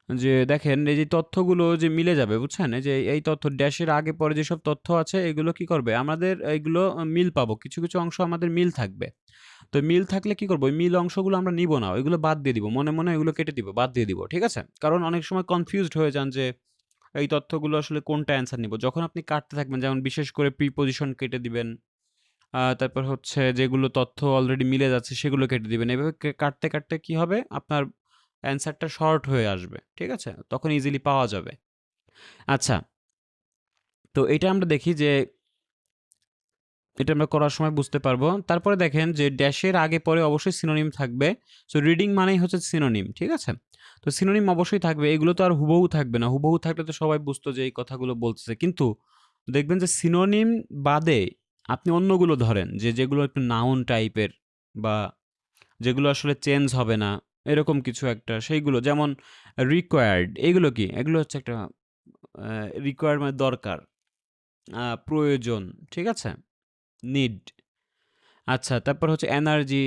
যে দেখেন এই যে তথ্যগুলো যে মিলে যাবে, বুঝছেন? এই যে এই তথ্য ড্যাশের আগে পরে যেসব তথ্য আছে এগুলো কি করবে? আমাদের এইগুলো মিল পাবো। কিছু, কিছু অংশ আমাদের মিল থাকবে। তো মিল থাকলে কি করব? ওই মিল অংশগুলো আমরা নিব না। ওইগুলো বাদ দিয়ে দিব। মনে, মনে এগুলো কেটে দিব, বাদ দিয়ে দিব। ঠিক আছে? কারণ অনেক সময় কনফিউজড হয়ে যান যে এই তথ্যগুলো আসলে কোনটা অ্যান্সার নিব। যখন আপনি কাটতে থাকবেন যেমন বিশেষ করে প্রিপোজিশন কেটে দিবেন। তারপর হচ্ছে যেগুলো তথ্য অলরেডি মিলে যাচ্ছে সেগুলো কেটে দিবেন। এভাবে কাটতে, কাটতে কি হবে? আপনার অ্যান্সারটা শর্ট হয়ে আসবে। ঠিক আছে? তখন ইজিলি পাওয়া যাবে। আচ্ছা, তো এটা আমরা দেখি যে এটা আমরা করার সময় বুঝতে পারবো। তারপরে দেখেন যে ড্যাশের আগে পরে অবশ্যই সিনোনিম থাকবে। সো রিডিং মানেই হচ্ছে সিনোনিম। ঠিক আছে? তো সিনোনিম অবশ্যই থাকবে। এগুলো তো আর হুবহু থাকবে না। হুবহু থাকলে তো সবাই বুঝতো যে এই কথাগুলো বলতেছে। কিন্তু দেখবেন যে সিনোনিম বাদে আপনি অন্যগুলো ধরেন যে যেগুলো একটু নাউন টাইপের বা যেগুলো আসলে চেঞ্জ হবে না, এরকম কিছু একটা সেইগুলো যেমন রিকোয়ার্ড এগুলো কি? এগুলো হচ্ছে একটা রিকোয়ার্ড মানে দরকার, প্রয়োজন, ঠিক আছে? নিড। আচ্ছা, তারপর হচ্ছে এনার্জি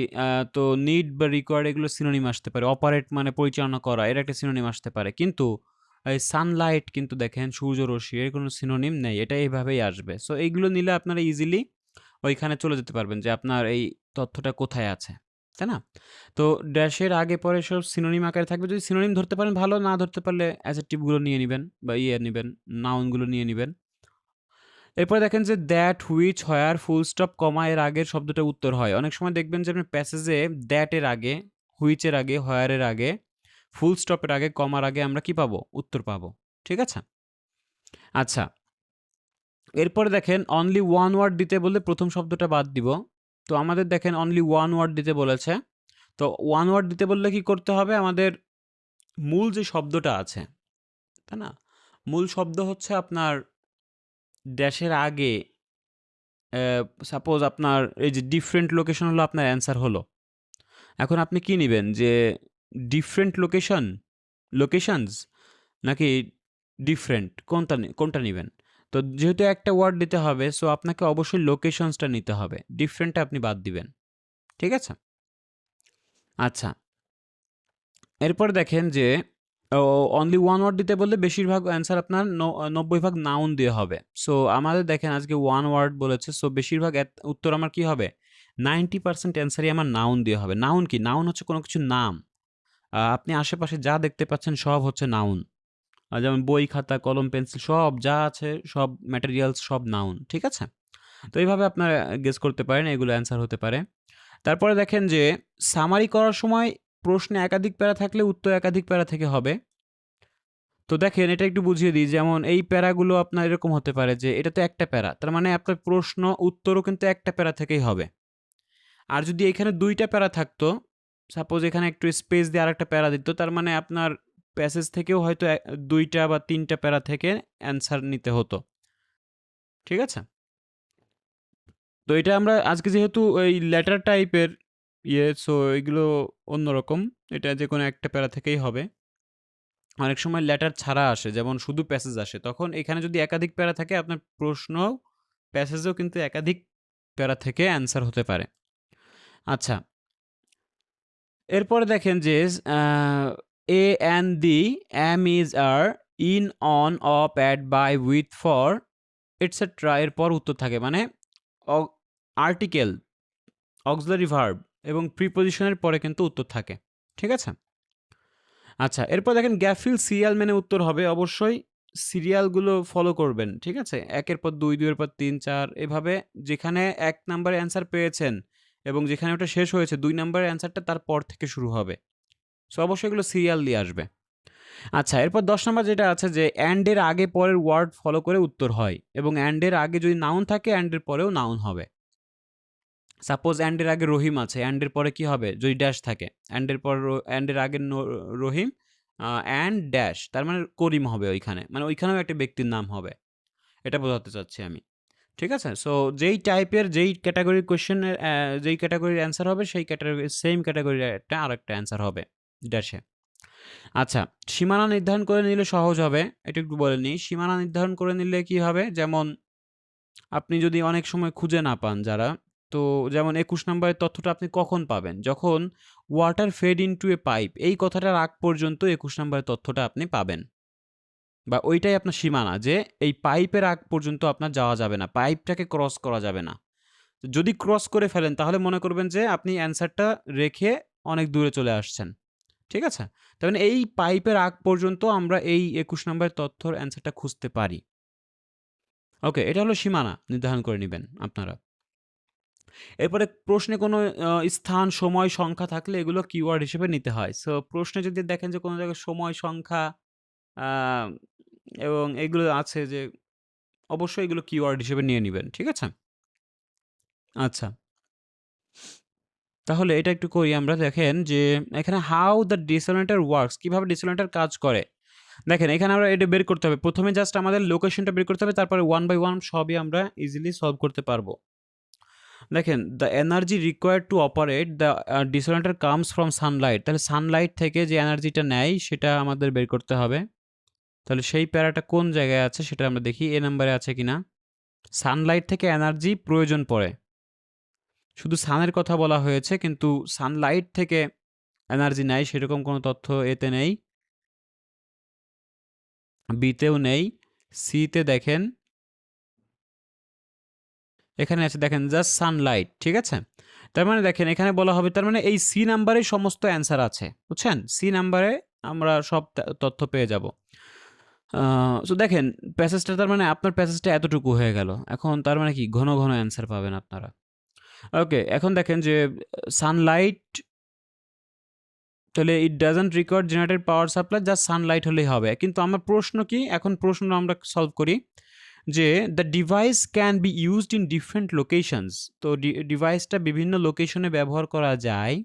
তো নিড বা রিকোয়ার্ড এগুলো সিনোনিম আসতে পারে। অপারেট মানে পরিচালনা করা, এর একটা সিনোনিম আসতে পারে। কিন্তু এই সানলাইট কিন্তু দেখেন সূর্যরশ্মি এর কোনো সিনোনিম নেই। এটা এভাবেই আসবে। সো এইগুলো নিলে আপনারা ইজিলি ওইখানে চলে যেতে পারবেন যে আপনার এই তথ্যটা কোথায় আছে। তাই না? তো ড্যাশের আগে পরে সব সিনোনিম আকারে থাকবে। যদি সিনোনিম ধরতে পারেন ভালো, না ধরতে পারলে অ্যাডজেক্টিভ গুলো নিয়ে নিবেন বা নিবেন, নাউন গুলো নিয়ে নিবেন। এরপরে দেখেন যে that, which, where, full stop, comma এর আগের শব্দটা উত্তর হয়। অনেক সময় দেখবেন যে আপনি প্যাসেজে দ্যাট এর আগে, হুইচ এর আগে, হোয়ার এর আগে, ফুল স্টপের আগে, কমার আগে আমরা কি পাবো? উত্তর পাবো। ঠিক আছে? আচ্ছা, এরপরে দেখেন অনলি ওয়ান ওয়ার্ড দিতে বললে প্রথম শব্দটা বাদ দিব। তো আমাদের দেখেন অনলি ওয়ান ওয়ার্ড দিতে বলেছে। তো ওয়ান ওয়ার্ড দিতে বললে কি করতে হবে? আমাদের মূল যে শব্দটা আছে, তাই না? মূল শব্দ হচ্ছে আপনার ড্যাশের আগে সাপোজ আপনার এই যে ডিফারেন্ট লোকেশন হলো আপনার অ্যান্সার হলো। এখন আপনি কি নিবেন যে ডিফারেন্ট লোকেশনস নাকি ডিফারেন্ট কোনটা নিবেন? তো যেহেতু একটা ওয়ার্ড দিতে হবে সো আপনাকে অবশ্যই লোকেশনসটা নিতে হবে। ডিফারেন্টটা আপনি বাদ দিবেন। ঠিক আছে? আচ্ছা। এরপর দেখেন যে অনলি ওয়ান ওয়ার্ড দিতে বললে বেশিরভাগ অ্যান্সার আপনার ৯০ ভাগ নাউন দিয়ে হবে। সো আমাদের দেখেন আজকে ওয়ান ওয়ার্ড বলেছে। সো বেশিরভাগ উত্তর আমার কি হবে? 90% অ্যান্সারই আমার নাউন দিয়ে হবে। নাউন কি? নাউন হচ্ছে কোনো কিছুর নাম। আপনি আশেপাশে যা দেখতে পাচ্ছেন সব হচ্ছে নাউন। যেমন বই, খাতা, কলম, পেন্সিল সব যা আছে সব ম্যাটেরিয়ালস সব নাউন। ঠিক আছে? তো এইভাবে আপনারা গেস করতে পারেন এগুলো অ্যান্সার হতে পারে। তারপরে দেখেন যে সামারি করার সময় প্রশ্নে একাধিক প্যারা থাকলে উত্তর একাধিক প্যারা থেকে হবে। তো দেখেন এটা একটু বুঝিয়ে দিই। যেমন এই প্যারাগুলো আপনার এরকম হতে পারে যে এটা তো একটা প্যারা। তার মানে আপনার প্রশ্ন উত্তরও কিন্তু একটা প্যারা থেকেই হবে। আর যদি এখানে ২ টা প্যারা থাকতো, সাপোজ এখানে একটু স্পেস দিয়ে আরেকটা প্যারা দিত, তার মানে আপনার প্যাসেজ থেকেও হয়তো ২ টা বা ৩ টা প্যারা থেকে অ্যান্সার নিতে হতো। ঠিক আছে? তো এটা আমরা আজকে যেহেতু এই লেটার টাইপের সো এগুলো অন্যরকম। এটা যেকোনো একটা প্যারা থেকেই হবে। অনেক সময় লেটার ছাড়া আসে যেমন শুধু প্যাসেজ আসে। তখন এখানে যদি একাধিক প্যারা থাকে আপনার প্রশ্ন প্যাসেজেও কিন্তু একাধিক প্যারা থেকে অ্যান্সার হতে পারে। আচ্ছা, এরপরে দেখেন যে a and the am is are in on of at by with for etcetera এরপর উত্তর থাকে, মানে আর্টিকেল, অক্সিলারি ভার্ব এবং প্রিপোজিশনের পরে কিন্তু উত্তর থাকে। ঠিক আছে? আচ্ছা, এরপর দেখেন গ্যাপ ফিল সিরিয়াল মেনে উত্তর হবে। অবশ্যই সিরিয়ালগুলো ফলো করবেন। ঠিক আছে? ১ এর পর ২, ২ এর পর ৩, ৪ এভাবে যেখানে ১ নাম্বারে অ্যান্সার পেয়েছেন এবং যেখানে ওটা শেষ হয়েছে ২ নাম্বারের অ্যান্সারটা তার পর থেকে শুরু হবে। সো অবশ্যই এগুলো সিরিয়াল দিয়ে আসবে। আচ্ছা, এরপর ১০ নাম্বার যেটা আছে যে অ্যান্ড এর আগে পরের ওয়ার্ড ফলো করে উত্তর হয় এবং অ্যান্ড এর আগে যদি নাউন থাকে অ্যান্ড এর পরেও নাউন হবে। সাপোজ অ্যান্ড এর আগে রহিম আছে, অ্যান্ড এর পরে কি হবে? যদি ড্যাশ থাকে। অ্যান্ড এর পর অ্যান্ড এর আগে রহিম অ্যান্ড ড্যাশ, তার মানে করিম হবে ওইখানে। মানে ওইখানেও একটা ব্যক্তির নাম হবে। এটা বোঝাতে চাচ্ছি আমি। ঠিক আছে? সো যেই টাইপের যেই ক্যাটাগরির কোয়েশ্চেনের যেই ক্যাটাগরির অ্যান্সার হবে সেই ক্যাটাগরি সেম ক্যাটাগরির একটা আরেকটা অ্যান্সার হবে ড্যাশে। আচ্ছা, সীমানা নির্ধারণ করে নিলে সহজ হবে। এটা একটু বলে নিই। সীমানা নির্ধারণ করে নিলে কি হবে? যেমন আপনি যদি অনেক সময় খুঁজে না পান যারা, তো যেমন ২১ নম্বরের তথ্যটা আপনি কখন পাবেন? যখন water fed into a pipe এই কথাটার আগ পর্যন্ত ২১ নম্বরের তথ্যটা আপনি পাবেন। বা ওইটাই আপনার সীমানা যে এই পাইপের আগ পর্যন্ত আপনার যাওয়া যাবে না। পাইপটাকে ক্রস করা যাবে না। যদি ক্রস করে ফেলেন তাহলে মনে করবেন যে আপনি অ্যান্সারটা রেখে অনেক দূরে চলে আসছেন। ঠিক আছে? তার মানে এই পাইপের আগ পর্যন্ত আমরা এই ২১ নম্বরের তথ্যর অ্যান্সারটা খুঁজতে পারি। ওকে, এটা হলো সীমানা নির্ধারণ করে নিবেন আপনারা। এরপরে প্রশ্নে কোনো স্থান, সময়, সংখ্যা থাকলে এগুলো কিওয়ার্ড হিসেবে নিতে হয়। সো প্রশ্নে যদি দেখেন যে কোনো জায়গায় সময়, সংখ্যা আ এবং এগুলো আছে যে অবশ্যই এগুলো কিওয়ার্ড হিসেবে নিয়ে নিবেন। ঠিক আছে? আচ্ছা। তাহলে এটা একটু করি আমরা। দেখেন যে এখানে হাউ দ্য ডিসোনেটর ওয়ার্কস, কিভাবে ডিসোনেটর কাজ করে। দেখেন এখানে আমরা এটা বের করতে হবে। ১ম এ জাস্ট আমাদের লোকেশনটা বের করতে হবে, তারপরে 1 বাই 1 সবই আমরা ইজিলি সলভ করতে পারবো। দেখেন the energy required to operate the desalinator comes from sunlight. তাহলে সানলাইট থেকে যে এনার্জিটা নেয় সেটা আমাদের বের করতে হবে। তাহলে সেই প্যারাটা কোন জায়গায় আছে সেটা আমরা দেখি এ নাম্বারে আছে কিনা। সানলাইট থেকে এনার্জি প্রয়োজন পড়ে। শুধু সানের কথা বলা হয়েছে কিন্তু সানলাইট থেকে এনার্জি নেয় সেরকম কোনো তথ্য এতে নেই। বিতেও নেই। সিতে দেখেন এখানে আছে, দেখেন জাস্ট সানলাইট। ঠিক আছে? তার মানে দেখেন এখানে বলা হবে, তার মানে এই সি নাম্বারে সমস্ত অ্যান্সার আছে। বুঝছেন? সি নাম্বারে আমরা সব তথ্য পেয়ে যাব। সো দেখেন প্যাসেজটা, তার মানে আপনার প্যাসেজটা এতটুকু হয়ে গেল। এখন তার মানে কি ঘন, ঘন অ্যান্সার পাবেন আপনারা। ওকে, এখন দেখেন যে সানলাইট, তাহলে it doesn't require generated power supply, just Sunlight হলেই হবে। কিন্তু আমার প্রশ্ন কি? এখন প্রশ্ন আমরা সলভ করি যে the device can be used in different locations. তো ডিভাইসটা বিভিন্ন লোকেশনে ব্যবহার করা যায়।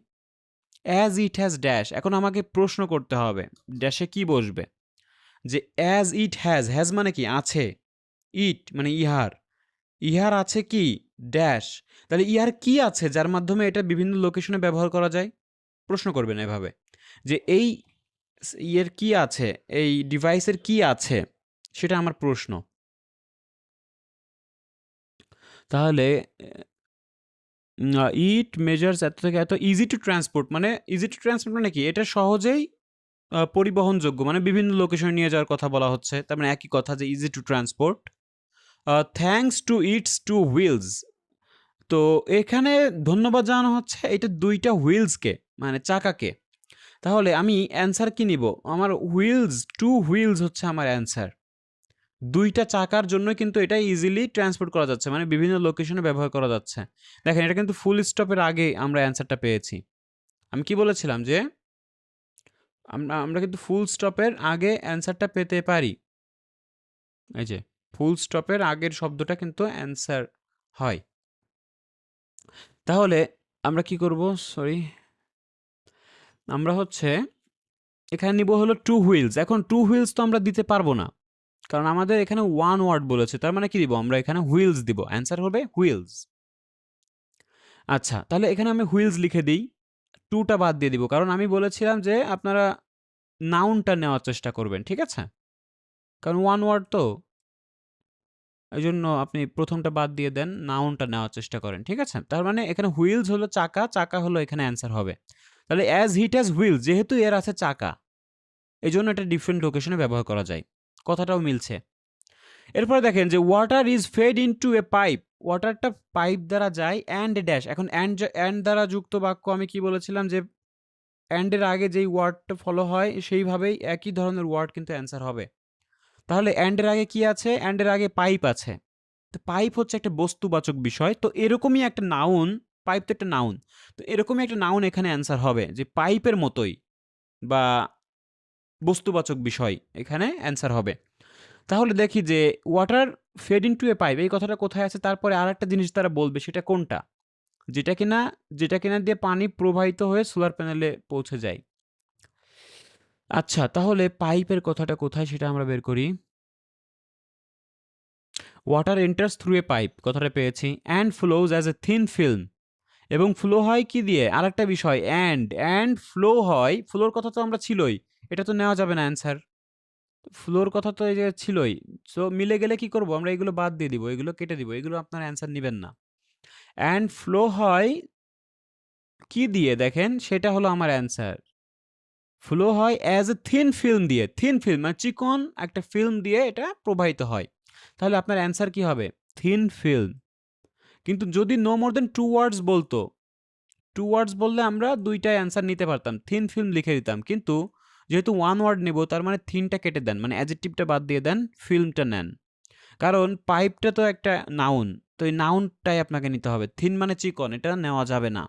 As it has dash. এখন আমাকে প্রশ্ন করতে হবে ড্যাশে কি বসবে? যে অ্যাজ ইট হ্যাজ, হ্যাজ মানে কি? আছে। ইট মানে ইহার, ইহার আছে কি? ড্যাশ। তাহলে ইহার কি আছে যার মাধ্যমে এটা বিভিন্ন লোকেশনে ব্যবহার করা যায়? প্রশ্ন করবেন এভাবে যে এই ইয়ের কি আছে, এই ডিভাইসের কি আছে, সেটা আমার প্রশ্ন। তাহলে ইট মেজার্স এত থেকে এত ইজি টু ট্রান্সপোর্ট, মানে ইজি টু ট্রান্সপোর্ট মানে কি? এটা সহজেই পরিবহনযোগ্য, মানে বিভিন্ন লোকেশনে নিয়ে যাওয়ার কথা বলা হচ্ছে। তার মানে একই কথা যে easy to transport. Thanks to its two wheels. তো এখানে ধন্যবাদ জানানো হচ্ছে এটা ২ টা হুইলসকে, মানে চাকাকে। তাহলে আমি অ্যান্সার কি নিব? আমার হুইলস, টু হুইলস হচ্ছে আমার অ্যান্সার। ২ টা চাকার জন্যই কিন্তু এটা ইজিলি ট্রান্সপোর্ট করা যাচ্ছে। মানে বিভিন্ন লোকেশনে ব্যবহার করা যাচ্ছে। দেখেন এটা কিন্তু ফুল স্টপের আগেই আমরা অ্যান্সারটা পেয়েছি। আমি কি বলেছিলাম যে আমরা কিন্তু ফুল স্টপের আগে অ্যান্সারটা পেতে পারি। এই যে ফুল স্টপের আগের শব্দটা কিন্তু অ্যান্সার হয়। তাহলে আমরা কি করব? সরি। আমরা হচ্ছে এখানে নিব হলো টু হুইলস। এখন টু হুইলস তো আমরা দিতে পারবো না। কারণ আমাদের এখানে ওয়ান ওয়ার্ড বলেছে। তার মানে কি দিব? আমরা এখানে হুইলস দিব। অ্যান্সার হবে হুইলস। আচ্ছা, তাহলে এখানে আমি হুইলস লিখে দিই। টু টা বাদ দিয়ে দিব। কারণ আমি বলেছিলাম যে আপনারা নাউনটা নেওয়ার চেষ্টা করবেন। ঠিক আছে? কারণ ওয়ান ওয়ার্ড তো। এইজন্য আপনি ১ম টা বাদ দিয়ে দেন, নাউনটা নেওয়ার চেষ্টা করেন। ঠিক আছে? তার মানে এখানে হুইলস হলো চাকা, চাকা হলো এখানে অ্যান্সার হবে। তাহলে অ্যাজ হিট অ্যাজ হুইলস যেহেতু এর আছে চাকা, এজন্য এটা ডিফারেন্ট লোকেশনে ব্যবহার করা যায়। কথাটাও মিলছে। এরপরে দেখেন যে water is fed into a pipe. ওয়াটারটা পাইপ দ্বারা যায় অ্যান্ড এ ড্যাশ। এখন অ্যান্ড দ্বারা যুক্ত বাক্য আমি কি বলেছিলাম যে অ্যান্ড এর আগে যেই ওয়ার্ডটা ফলো হয় সেইভাবেই একই ধরনের ওয়ার্ড কিন্তু অ্যান্সার হবে। তাহলে অ্যান্ড এর আগে কি আছে? অ্যান্ড এর আগে পাইপ আছে। তো পাইপ হচ্ছে একটা বস্তুবাচক বিষয়। তো এরকমই একটা নাউন, পাইপ তো একটা নাউন। তো এরকমই একটা নাউন এখানে অ্যান্সার হবে যে পাইপের মতোই বা বস্তুবাচক বিষয় এখানে অ্যান্সার হবে। তাহলে দেখি যে water fed into a pipe এই কথাটা কোথায় আছে? তারপরে আরেকটা জিনিস তারা বলবে সেটা কোনটা? যেটা কিনা যেটা কিনা দিয়ে পানি প্রবাহিত হয়ে সোলার প্যানেলে পৌঁছে যায়। আচ্ছা, তাহলে পাইপের কথাটা কোথায় সেটা আমরা বের করি। Water enters through a pipe কথাটা পেয়েছি। And flows as a thin film. এবং ফ্লো হয় কি দিয়ে? আরেকটা বিষয় অ্যান্ড ফ্লো হয়। ফ্লোর কথা তো আমরা ছিলই। এটা তো নেওয়া যাবে না অ্যান্সার। ফ্লোর কথা তো এই যে ছিলই। সো মিলে গেলে কি করব? আমরা এগুলো বাদ দিয়ে দিব। এগুলো কেটে দিব। এগুলো আপনার অ্যান্সার নিবেন না। অ্যান্ড ফ্লো হয় কি দিয়ে দেখেন? সেটা হলো আমার অ্যান্সার। ফ্লো হয় অ্যাজ এ থিন ফিল্ম দিয়ে। থিন ফিল্ম মানে চিকন একটা ফিল্ম দিয়ে এটা প্রবাহিত হয়। তাহলে আপনার অ্যান্সার কি হবে? Thin film. কিন্তু যদি নো মোর দ্যান 2 ওয়ার্ডস বলতো, 2 ওয়ার্ডস বললে আমরা ২ টাই অ্যান্সার নিতে পারতাম। থিন ফিল্ম লিখে দিতাম। কিন্তু যেহেতু 1 ওয়ার্ড নেব তার মানে থিনটা কেটে দেন। মানে অ্যাডজেক্টিভটা বাদ দিয়ে দেন, ফিল্মটা নেন। কারণ পাইপটা তো একটা নাউন। তো এই নাউনটাই আপনাকে নিতে হবে। থিন মানে চিকন, এটা নেওয়া যাবে না।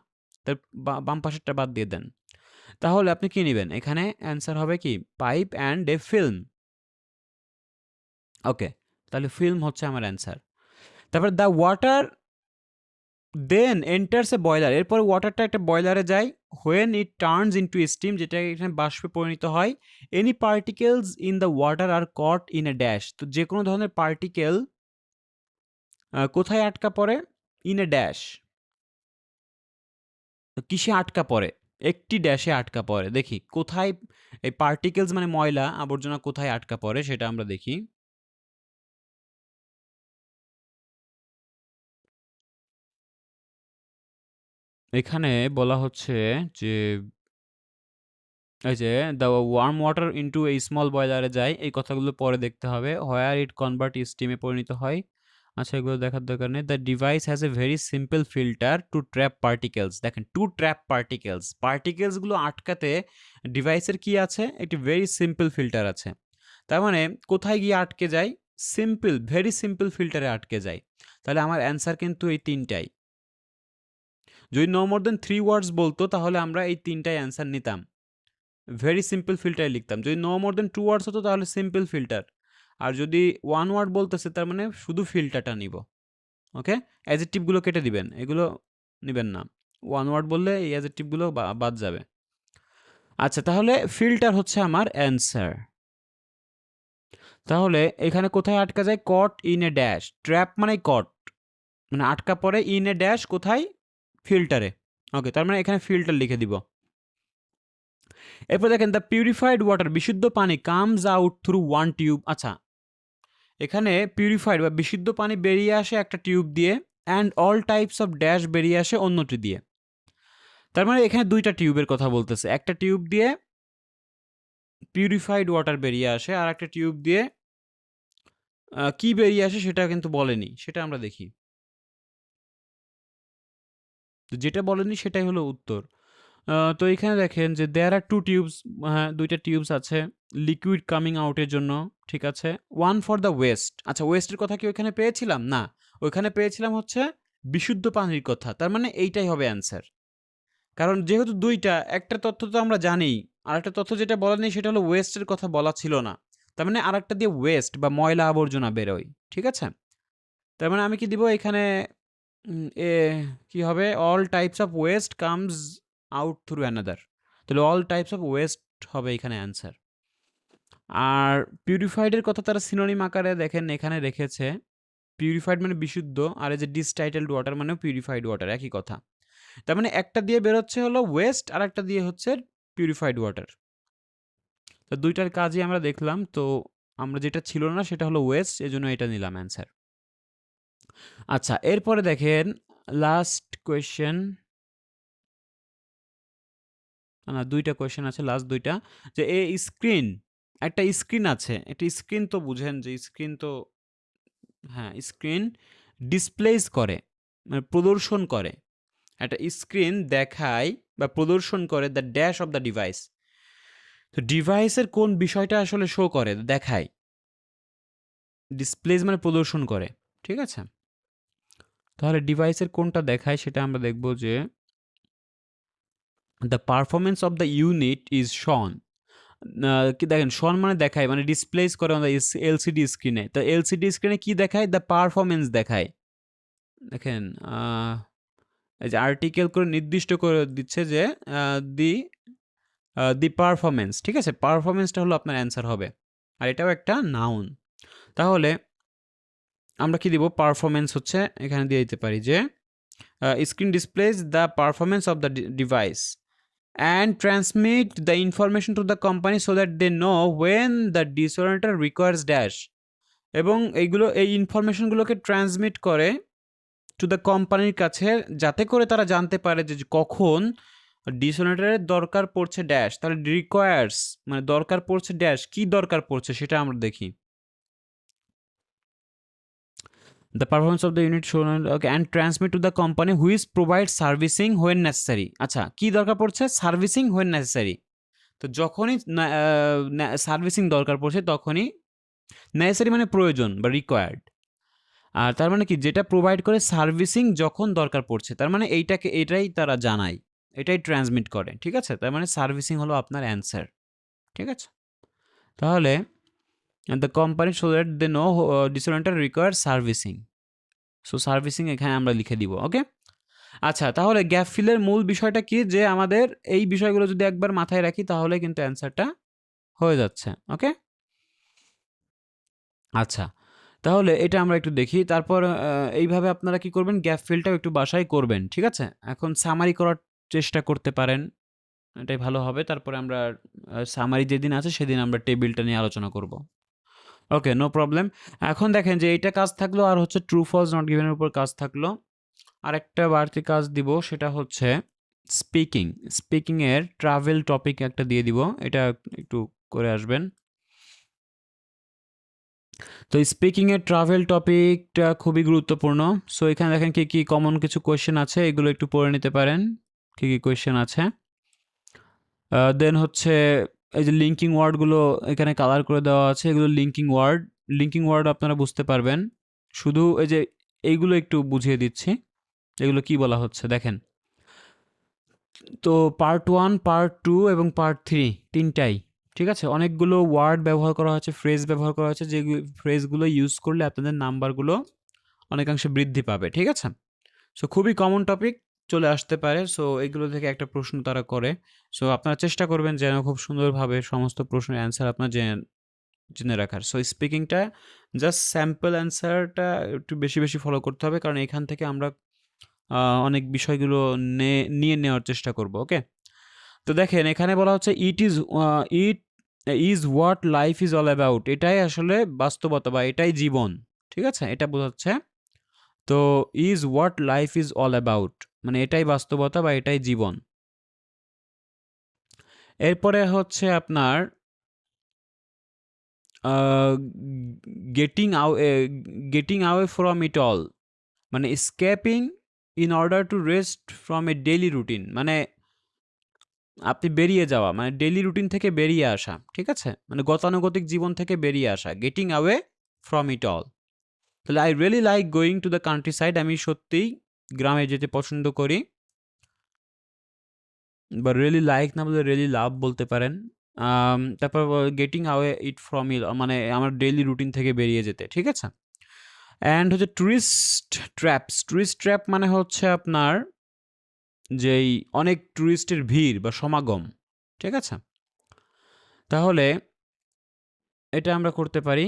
তার বাম পাশেরটা বাদ দিয়ে দেন। তাহলে আপনি কি নিবেন? এখানে অ্যান্সার হবে কি? Pipe and a film. Okay. তাহলে ফিল্ম হচ্ছে আমার অ্যান্সার। তারপর the water then enters a boiler. এরপরে ওয়াটারটা একটা বয়লারে যায়। When it turns into steam যেটা এখানে বাষ্পে পরিণত হয়। Any particles in the water are caught in a dash. তো যে কোনো ধরনের পার্টিকেল কোথায় আটকা পড়ে? In a dash. তো কিসে আটকা পড়ে? একটি ড্যাশে আটকা পড়ে। দেখি কোথায় এই পার্টিকেলস মানে ময়লা আবর্জনা কোথায় আটকা পড়ে সেটা আমরা দেখি। এখানে বলা হচ্ছে যে এই যে the warm water into a small বয়লারে যায়। এই কথাগুলো পরে দেখতে হবে। হোয়ার ইট কনভার্ট স্টিমে পরিণত হয়। আচ্ছা এগুলো দেখার দরকার নেই। The device has a very simple filter to trap particles. দেখেন টু ট্র্যাপ পার্টিকেলস। পার্টিকেলসগুলো আটকাতে ডিভাইসের কি আছে? একটি ভেরি সিম্পল ফিল্টার আছে। তার মানে কোথায় গিয়ে আটকে যায়? সিম্পল, ভেরি সিম্পল ফিল্টারে আটকে যায়। তাহলে আমার অ্যান্সার কিন্তু এই ৩ টাই। যদি নো মোর দ্যান 3 ওয়ার্ডস বলতো তাহলে আমরা এই ৩ টাই অ্যান্সার নিতাম। ভেরি সিম্পল ফিল্টারে লিখতাম। যদি নো মোর দ্যান 2 ওয়ার্ডস হতো তাহলে সিম্পল ফিল্টার। আর যদি 1 ওয়ার্ড বলতেছে তার মানে শুধু ফিল্টারটা নিব। ওকে? অ্যাডজেক্টিভগুলো কেটে দিবেন। এগুলো নিবেন না। 1 ওয়ার্ড বললে এই অ্যাডজেক্টিভগুলো বাদ যাবে। আচ্ছা তাহলে ফিল্টার হচ্ছে আমার অ্যান্সার। তাহলে এখানে কোথায় আটকা যায়? Caught in a dash. Trap মানেই কট। মানে আটকা পড়ে ইন এ ড্যাশ কোথায়? ফিল্টারে। ওকে তার মানে এখানে ফিল্টার লিখে দিব। এরপর দেখেন দ্য পিউরিফাইড ওয়াটার বিশুদ্ধ পানি comes out through one tube. আচ্ছা এখানে পিউরিফাইড বা বিশুদ্ধ পানি বেরিয়ে আসে একটা টিউব দিয়ে and all types of dash বেরিয়ে আসে অন্যটি দিয়ে। তার মানে এখানে ২টা টিউবের কথা বলতেছে। একটা টিউব দিয়ে পিউরিফাইড ওয়াটার বেরিয়ে আসে আর একটা টিউব দিয়ে কি বেরিয়ে আসে সেটা কিন্তু বলেনি। সেটা আমরা দেখি। তো যেটা বলেনি সেটাই হলো উত্তর। তো এখানে দেখেন যে দেয়ার আর 2 টিউবস। হ্যাঁ ২টা টিউবস আছে লিকুইড কামিং আউটের জন্য। ঠিক আছে। 1 ফর দ্য ওয়েস্ট। আচ্ছা ওয়েস্টের কথা কি ওইখানে পেয়েছিলাম? না। ওইখানে পেয়েছিলাম হচ্ছে বিশুদ্ধ পানির কথা। তার মানে এইটাই হবে অ্যান্সার। কারণ যেহেতু ২টা একটা তথ্য তো আমরা জানিই। আরেকটা তথ্য যেটা বলা নেই সেটা হলো ওয়েস্টের কথা বলা ছিল না। তার মানে আরেকটা দিয়ে ওয়েস্ট বা ময়লা আবর্জনা বেরোয়। ঠিক আছে? তার মানে আমি কি দিব এখানে এ কি হবে? All types of West comes out through another. তাহলে অল টাইপস অফ ওয়েস্ট হবে এখানে অ্যান্সার। আর পিউরিফাইড এর কথা তারা সিনোনিম আকারে দেখেন এখানে রেখেছে। পিউরিফাইড মানে বিশুদ্ধ আর এই যে ডিসটাইটেলড ওয়াটার মানেও পিউরিফাইড ওয়াটার একই কথা। তার মানে একটা দিয়ে বেরোচ্ছে হলো ওয়েস্ট আর একটা দিয়ে হচ্ছে পিউরিফাইড ওয়াটার। তো ২টার কাজই আমরা দেখলাম। তো আমরা যেটা ছিল না সেটা হলো ওয়েস্ট এজন্য এটা নিলাম অ্যান্সার। আচ্ছা, এরপরে দেখেন লাস্ট কোয়েশ্চেন, না ২ টা কোয়েশ্চেন আছে, লাস্ট ২ টা। যে স্ক্রিন, একটা স্ক্রিন আছে। একটা স্ক্রিন তো বুঝেন যে স্ক্রিন তো, হ্যাঁ, স্ক্রিন ডিসপ্লেস করে, মানে প্রদর্শন করে। একটা স্ক্রিন দেখায় বা প্রদর্শন করে the dash of the device. তো ডিভাইসের কোন বিষয়টা আসলে শো করে, দেখায়? ডিসপ্লেস মানে প্রদর্শন করে, ঠিক আছে? তাহলে ডিভাইসের কোনটা দেখায় সেটা আমরা দেখব যে the performance of the unit is shown. কি দেখেন, শন মানে দেখায়, মানে ডিসপ্লেস করে আমাদের এলসিডি স্ক্রিনে। তো এলসিডি স্ক্রিনে কি দেখায়? দ্য পারফরম্যান্স দেখায়। দেখেন এই যে আর্টিকেল করে নির্দিষ্ট করে দিচ্ছে যে দি দি পারফরম্যান্স, ঠিক আছে? পারফরম্যান্সটা হলো আপনার অ্যান্সার হবে। আর এটাও একটা নাউন। তাহলে আমরা কি দিব? পারফরম্যান্স হচ্ছে এখানে দিয়ে দিতে পারি যে screen displace the performance of the device and transmit the information to the company so that they know when the disorienter requires dash, এবং এইগুলো এই ইনফরমেশনগুলোকে ট্রান্সমিট করে টু দ্য কোম্পানির কাছে, যাতে করে তারা জানতে পারে যে কখন ডিসোনেটরের দরকার পড়ছে ড্যাশ। তাহলে রিকোয়ার্স মানে দরকার পড়ছে ড্যাশ, কি দরকার পড়ছে সেটা আমরা দেখি। The performance of the unit shown and transmit to the company which provide servicing when necessary. আচ্ছা, কি দরকার পড়ছে? Servicing when necessary. তো যখনই সার্ভিসিং দরকার পড়ছে তখনই, নেসেসারি মানে প্রয়োজন বা রিকোয়ার্ড। আর তার মানে কি, যেটা প্রোভাইড করে সার্ভিসিং যখন দরকার পড়ছে, তার মানে এটাই তারা জানায়, এটাই ট্রান্সমিট করে, ঠিক আছে? তার মানে সার্ভিসিং হলো আপনার অ্যান্সার, ঠিক আছে? তাহলে the company so that they know desalinator require servicing, so servicing এখানে আমরা লিখে দিব, ওকে? আচ্ছা, তাহলে গ্যাপ ফিলের মূল বিষয়টা কি, যে আমাদের এই বিষয়গুলো যদি একবার মাথায় রাখি তাহলে কিন্তু অ্যান্সারটা হয়ে যাচ্ছে, ওকে? আচ্ছা, তাহলে এটা আমরা একটু দেখি। তারপর এইভাবে আপনারা কি করবেন? গ্যাপ ফিলটাও একটু বাসায় করবেন, ঠিক আছে? এখন সামারি করার চেষ্টা করতে পারেন, এটাই ভালো হবে। তারপরে আমরা সামারি যেদিন আছে সেদিন আমরা টেবিলটা নিয়ে আলোচনা করব। ওকে, নো প্রবলেম। এখন দেখেন যে এইটা কাজ থাকলো, আর হচ্ছে ট্রু ফলস নট গিভেনের উপর কাজ থাকলো। আরেকটা বাড়তি কাজ দিব, সেটা হচ্ছে স্পিকিং। স্পিকিংয়ের ট্রাভেল টপিক একটা দিয়ে দিব, এটা একটু করে আসবেন। তো স্পিকিংয়ের ট্রাভেল টপিকটা খুবই গুরুত্বপূর্ণ। সো এখানে দেখেন কি কি কমন কিছু কোয়েশ্চেন আছে, এগুলো একটু পড়ে নিতে পারেন কি কি কোয়েশ্চেন আছে। দেন হচ্ছে এই যে লিঙ্কিং ওয়ার্ডগুলো এখানে কালার করে দেওয়া আছে, এগুলো লিঙ্কিং ওয়ার্ড। লিঙ্কিং ওয়ার্ড আপনারা বুঝতে পারবেন, শুধু এই যে এইগুলো একটু বুঝিয়ে দিচ্ছি এগুলো কি বলা হচ্ছে। দেখেন, তো পার্ট 1, পার্ট 2 এবং পার্ট 3 তিনটাই, ঠিক আছে? অনেকগুলো ওয়ার্ড ব্যবহার করা হয়েছে, ফ্রেজ ব্যবহার করা হয়েছে, যে ফ্রেজগুলো ইউজ করলে আপনাদের নাম্বারগুলো অনেকাংশে বৃদ্ধি পাবে, ঠিক আছে? সো খুবই কমন টপিক, চলে আসতে পারে। সো এগুলো থেকে একটা প্রশ্ন তারা করে। সো আপনারা চেষ্টা করবেন যেন খুব সুন্দরভাবে সমস্ত প্রশ্নের অ্যান্সার আপনার জেনে জেনে রাখার। সো স্পিকিংটা জাস্ট স্যাম্পল অ্যান্সারটা একটু বেশি বেশি ফলো করতে হবে, কারণ এখান থেকে আমরা অনেক বিষয়গুলো নিয়ে নেওয়ার চেষ্টা করব, ওকে? তো দেখেন এখানে বলা হচ্ছে it is what life is all about. এটাই আসলে বাস্তবতা বা এটাই জীবন, ঠিক আছে? এটা বোঝাচ্ছে। তো is what life is all about মানে এটাই বাস্তবতা বা এটাই জীবন। এরপরে হচ্ছে আপনার getting away from it all, মানে escaping in order to rest from a daily routine, মানে আপনি বেরিয়ে যাওয়া, মানে ডেইলি রুটিন থেকে বেরিয়ে আসা, ঠিক আছে? মানে গতানুগতিক জীবন থেকে বেরিয়ে আসা, getting away from it all. তাহলে I really like going to the countryside, আমি সত্যিই গ্রামে যেতে পছন্দ করি, বা রিয়েলি লাইক না বলে রিয়েলি লাভ বলতে পারেন। তারপর getting away it from it মানে আমার ডেইলি রুটিন থেকে বেরিয়ে যেতে, ঠিক আছে? অ্যান্ড হচ্ছে টুরিস্ট ট্র্যাপ মানে হচ্ছে আপনার যেই অনেক টুরিস্টের ভিড় বা সমাগম, ঠিক আছে? তাহলে এটা আমরা করতে পারি।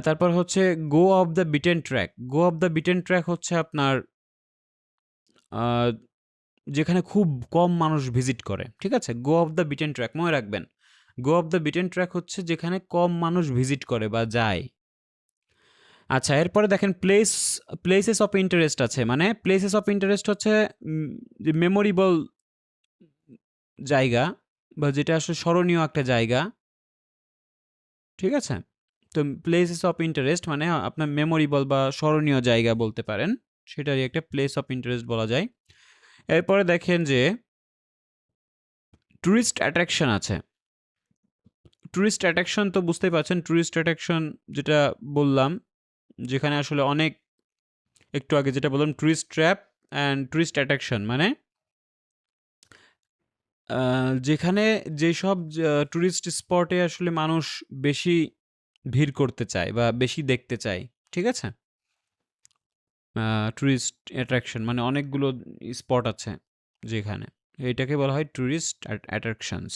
তারপর হচ্ছে go off the beaten track. Go off the beaten track হচ্ছে আপনার যেখানে খুব কম মানুষ ভিজিট করে, ঠিক আছে? গো অফ দ্য বিটেন ট্র্যাক মনে রাখবেন। গো অফ দ্য বিটেন ট্র্যাক হচ্ছে যেখানে কম মানুষ ভিজিট করে বা যায়। আচ্ছা, এরপরে দেখেন প্লেসেস অফ ইন্টারেস্ট আছে। মানে প্লেসেস অফ ইন্টারেস্ট হচ্ছে যে মেমোরেবল জায়গা বা যেটা আসলে স্মরণীয় একটা জায়গা। ঠিক আছে? তো প্লেসেস অফ ইন্টারেস্ট মানে আপনার মেমোরেবল বা স্মরণীয় জায়গা বলতে পারেন। সেটারই একটা প্লেস অফ ইন্টারেস্ট বলা যায়। এরপরে দেখেন যে টুরিস্ট অ্যাট্রাকশন আছে। টুরিস্ট অ্যাট্রাকশন তো বুঝতেই পারছেন। টুরিস্ট অ্যাট্রাকশন যেটা বললাম, যেখানে আসলে অনেক একটু আগে যেটা বললাম tourist trap and tourist attraction মানে যেখানে যেসব টুরিস্ট স্পটে আসলে মানুষ বেশি ভিড় করতে চায় বা বেশি দেখতে চায়। ঠিক আছে? টুরিস্ট অ্যাট্রাকশন মানে অনেকগুলো স্পট আছে যেখানে। এটাকে বলা হয় টুরিস্ট অ্যাট্রাকশনস।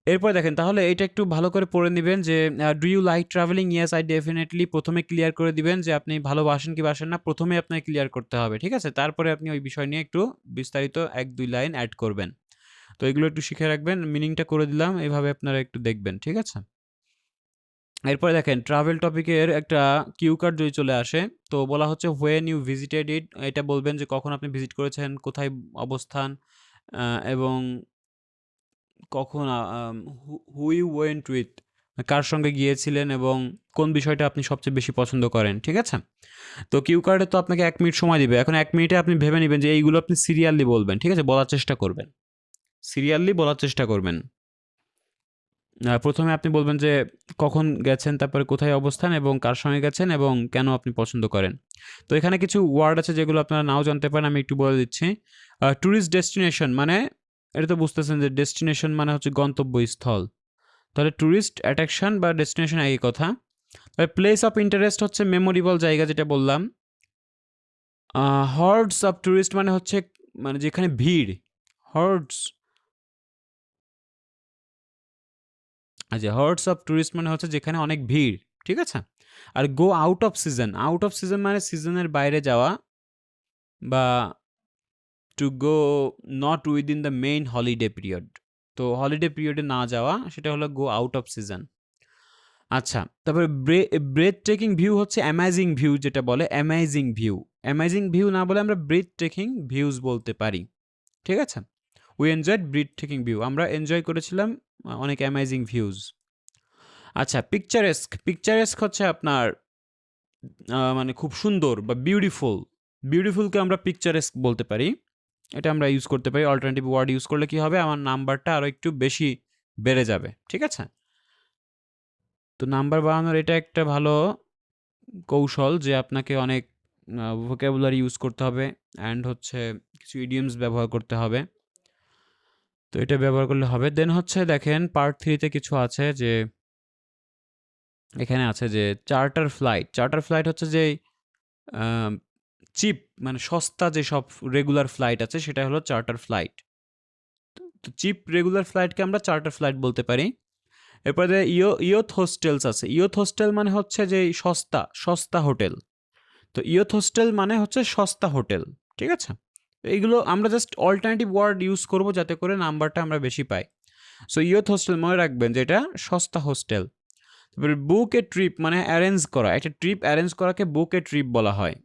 এরপর দেখেন তাহলে এটা একটু ভালো করে পড়ে নিবেন যে do you like travelling? Yes I definitely. প্রথমে ক্লিয়ার করে দিবেন যে আপনি ভালোবাসেন কি বাসেন না। প্রথমে আপনাকে ক্লিয়ার করতে হবে। ঠিক আছে? তারপরে আপনি ওই বিষয় নিয়ে একটু বিস্তারিত ১-২ লাইন অ্যাড করবেন। তো এগুলো একটু শিখে রাখবেন। মিনিংটা করে দিলাম। এভাবে আপনারা একটু দেখবেন। ঠিক আছে? এরপরে দেখেন ট্রাভেল টপিকের একটা কিউ কার্ড যদি চলে আসে, তো বলা হচ্ছে হোয়েন ইউ ভিজিটেড ইট। এটা বলবেন যে কখন আপনি ভিজিট করেছেন, কোথায় অবস্থান, এবং কখন হু ইউ ওয়েন্ট উইথ, কার সঙ্গে গিয়েছিলেন এবং কোন বিষয়টা আপনি সবচেয়ে বেশি পছন্দ করেন। ঠিক আছে? তো কিউ কার্ডে তো আপনাকে ১ মিনিট সময় দিবে। এখন ১ মিনিটে আপনি ভেবে নিবেন যে এইগুলো আপনি সিরিয়ালি বলবেন। ঠিক আছে? বলার চেষ্টা করবেন। সিরিয়ালি বলার চেষ্টা করবেন। প্রথমে আপনি বলবেন যে কখন গেছেন, তারপরে কোথায় অবস্থান এবং কার সঙ্গে গেছেন এবং কেন আপনি পছন্দ করেন। তো এখানে কিছু ওয়ার্ড আছে যেগুলো আপনারা নাও জানতে পারেন, আমি একটু বলে দিচ্ছি। টুরিস্ট ডেস্টিনেশন মানে এটা তো বুঝতেছেন যে ডেস্টিনেশন মানে হচ্ছে গন্তব্যস্থল। তাহলে টুরিস্ট অ্যাট্রাকশন বা ডেস্টিনেশন একই কথা। তবে প্লেস অফ ইন্টারেস্ট হচ্ছে মেমোরেবল জায়গা যেটা বললাম। হর্ডস অফ টুরিস্ট মানে হচ্ছে মানে যেখানে ভিড়। হর্ডস আচ্ছা, হর্ডস অফ টুরিস্ট মানে হচ্ছে যেখানে অনেক ভিড়। ঠিক আছে? আর go out of season. Out of season মানে সিজনের বাইরে যাওয়া বা to go not within the main holiday period. তো হলিডে পিরিয়ডে না যাওয়া সেটা হলো গো আউট অফ সিজন। আচ্ছা, তারপরে ব্রেথ টেকিং ভিউ হচ্ছে অ্যামেজিং ভিউ যেটা বলে অ্যামেজিং ভিউ। অ্যামেজিং ভিউ না বলে আমরা ব্রেথ টেকিং ভিউজ বলতে পারি। ঠিক আছে? We enjoyed breathtaking view. আমরা এনজয় করেছিলাম অনেক অ্যামেজিং ভিউজ। আচ্ছা, পিকচারেস্ক। পিকচারেস্ক হচ্ছে আপনার মানে খুব সুন্দর বা বিউটিফুল। বিউটিফুলকে আমরা পিকচারেস্ক বলতে পারি। এটা আমরা ইউজ করতে পারি। অল্টারনেটিভ ওয়ার্ড ইউজ করলে কি হবে? আমার নাম্বারটা আরো একটু বেশি বেড়ে যাবে। ঠিক আছে? তো নাম্বার বাড়ানোর এটা একটা ভালো কৌশল যে আপনাকে অনেক ভোকাবুলারি ইউজ করতে হবে অ্যান্ড হচ্ছে কিছু ইডিয়মস ব্যবহার করতে হবে। তো এটা ব্যবহার করলে হবে। দেন হচ্ছে দেখেন পার্ট 3 তে কিছু আছে যে এখানে আছে যে চার্টার ফ্লাইট। চার্টার ফ্লাইট হচ্ছে যে আ চিপ মানে সস্তা যেসব রেগুলার ফ্লাইট আছে সেটা হলো চার্টার ফ্লাইট। তো চিপ রেগুলার ফ্লাইটকে আমরা চার্টার ফ্লাইট বলতে পারি। এরপরে ইয়থ হোস্টেলস আছে। ইয়থ হোস্টেল মানে হচ্ছে যে সস্তা হোটেল। তো ইয়থ হোস্টেল মানে হচ্ছে সস্তা হোটেল। ঠিক আছে? এইগুলো আমরা জাস্ট অল্টারনেটিভ ওয়ার্ড ইউজ করব যাতে করে নাম্বারটা আমরা বেশি পাই। সো ইয়থ হোস্টেল মনে রাখবেন যে এটা সস্তা হোস্টেল। তারপরে বুক এ ট্রিপ মানে অ্যারেঞ্জ করা। একটা ট্রিপ অ্যারেঞ্জ করাকে বুক এ ট্রিপ বলা হয়।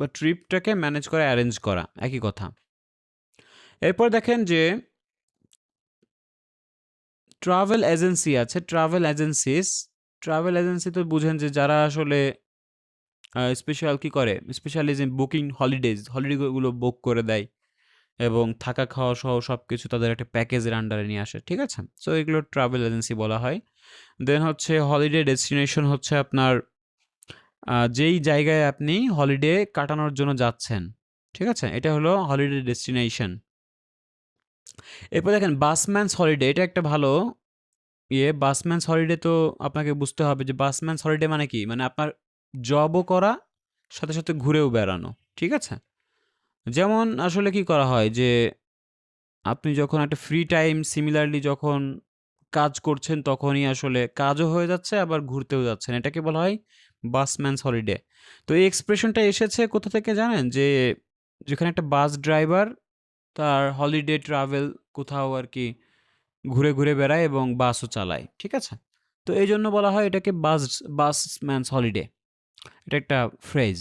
বা ট্রিপটাকে ম্যানেজ করা, অ্যারেঞ্জ করা একই কথা। এরপর দেখেন যে ট্রাভেল এজেন্সি আছে। ট্রাভেল এজেন্সি তো বুঝেন যে যারা আসলে স্পেশাল কি করে? স্পেশালিজম বুকিং হলিডেগুলো বুক করে দেয় এবং থাকা খাওয়া সহ সবকিছু তাদের একটা প্যাকেজের আন্ডারে নিয়ে আসে। ঠিক আছে? সো এগুলো ট্রাভেল এজেন্সি বলা হয়। দেন হচ্ছে হলিডে ডেস্টিনেশন হচ্ছে আপনার যেই জায়গায় আপনি হলিডে কাটানোর জন্য যাচ্ছেন। ঠিক আছে? এটা হলো হলিডে ডেস্টিনেশন। এরপর দেখেন বাসম্যানস হলিডে। এটা একটা ভালো বাসম্যানস হলিডে তো আপনাকে বুঝতে হবে যে বাসম্যানস হলিডে মানে কি? মানে আপনার জবও করা, সাথে, সাথে ঘুরেও বেড়ানো। ঠিক আছে? যেমন আসলে কি করা হয় যে আপনি যখন একটা ফ্রি টাইম সিমিলারলি যখন কাজ করছেন তখনই আসলে কাজও হয়ে যাচ্ছে আবার ঘুরতেও যাচ্ছেন। এটাকে বলা হয় বাসম্যানস হলিডে। তো এই এক্সপ্রেশনটা এসেছে কোথা থেকে জানেন? যে যেখানে একটা বাস ড্রাইভার তার হলিডে ট্রাভেল কোথাও আরকি ঘুরে, ঘুরে বেড়ায় এবং বাসও চালায়। ঠিক আছে? তো তো এইজন্য বলা হয় এটাকে বাসম্যানস হলিডে। এটা একটা ফ্রেজ।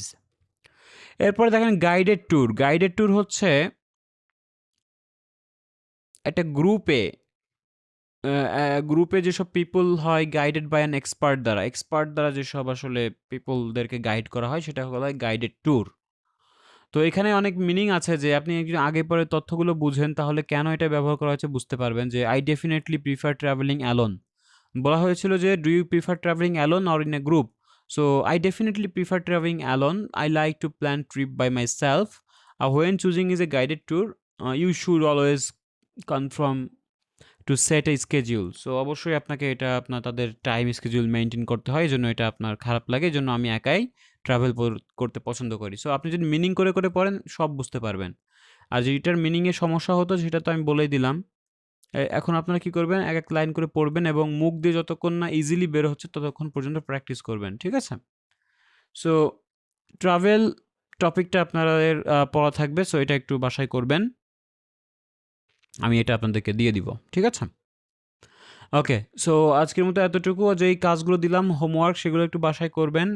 এরপরে দেখেন গাইডেড ট্যুর। গাইডেড ট্যুর হচ্ছে একটা গ্রুপে যেসব পিপল হয় গাইডেড বাই অ্যান এক্সপার্ট দ্বারা। এক্সপার্ট দ্বারা যেসব আসলে পিপলদেরকে গাইড করা হয় সেটা হলো গাইডেড ট্যুর। তো এখানে অনেক মিনিং আছে যে আপনি একটু আগে পরে তথ্যগুলো বুঝেন তাহলে কেন এটা ব্যবহার করা হচ্ছে বুঝতে পারবেন। যে I definitely prefer travelling alone. বলা হয়েছিল যে do you prefer travelling alone or in a group? So I definitely prefer travelling alone. I like to plan trip by myself. When choosing is a guided tour you should always confirm to set a schedule. So অবশ্যই আপনাকে এটা তাদের time schedule maintain করতে হয়। এজন্য এটা আপনার খারাপ লাগে। এজন্য আমি একাই ট্রাভেল করতে পছন্দ করি। সো আপনি যদি মিনিং করে পড়েন সব বুঝতে পারবেন। আর যেটার মিনিংয়ে সমস্যা হতো সেটা তো আমি বলেই দিলাম। এখন আপনারা কি করবেন, এক লাইন করে পড়বেন এবং মুখ দিয়ে যতক্ষণ না ইজিলি বের হচ্ছে ততক্ষণ পর্যন্ত প্র্যাকটিস করবেন। ঠিক আছে? সো ট্রাভেল টপিকটা আপনাদের পড়া থাকবে। সো এটা একটু বাসায় করবেন। আমি এটা আপনাদেরকে দিয়ে দিব। ঠিক আছে? ওকে। সো আজকের মতো এতটুকু। যেই কাজগুলো দিলাম হোমওয়ার্ক সেগুলো একটু বাসায় করবেন।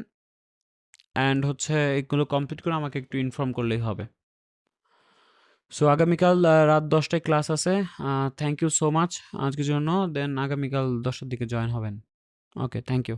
অ্যান্ড হচ্ছে এগুলো কমপ্লিট করে আমাকে একটু ইনফর্ম করলেই হবে। সো আগামীকাল রাত 10টায় ক্লাস আছে। থ্যাংক ইউ সো মাচ আজকের জন্য। দেন আগামীকাল 10টার দিকে জয়েন হবেন। ওকে, থ্যাংক ইউ।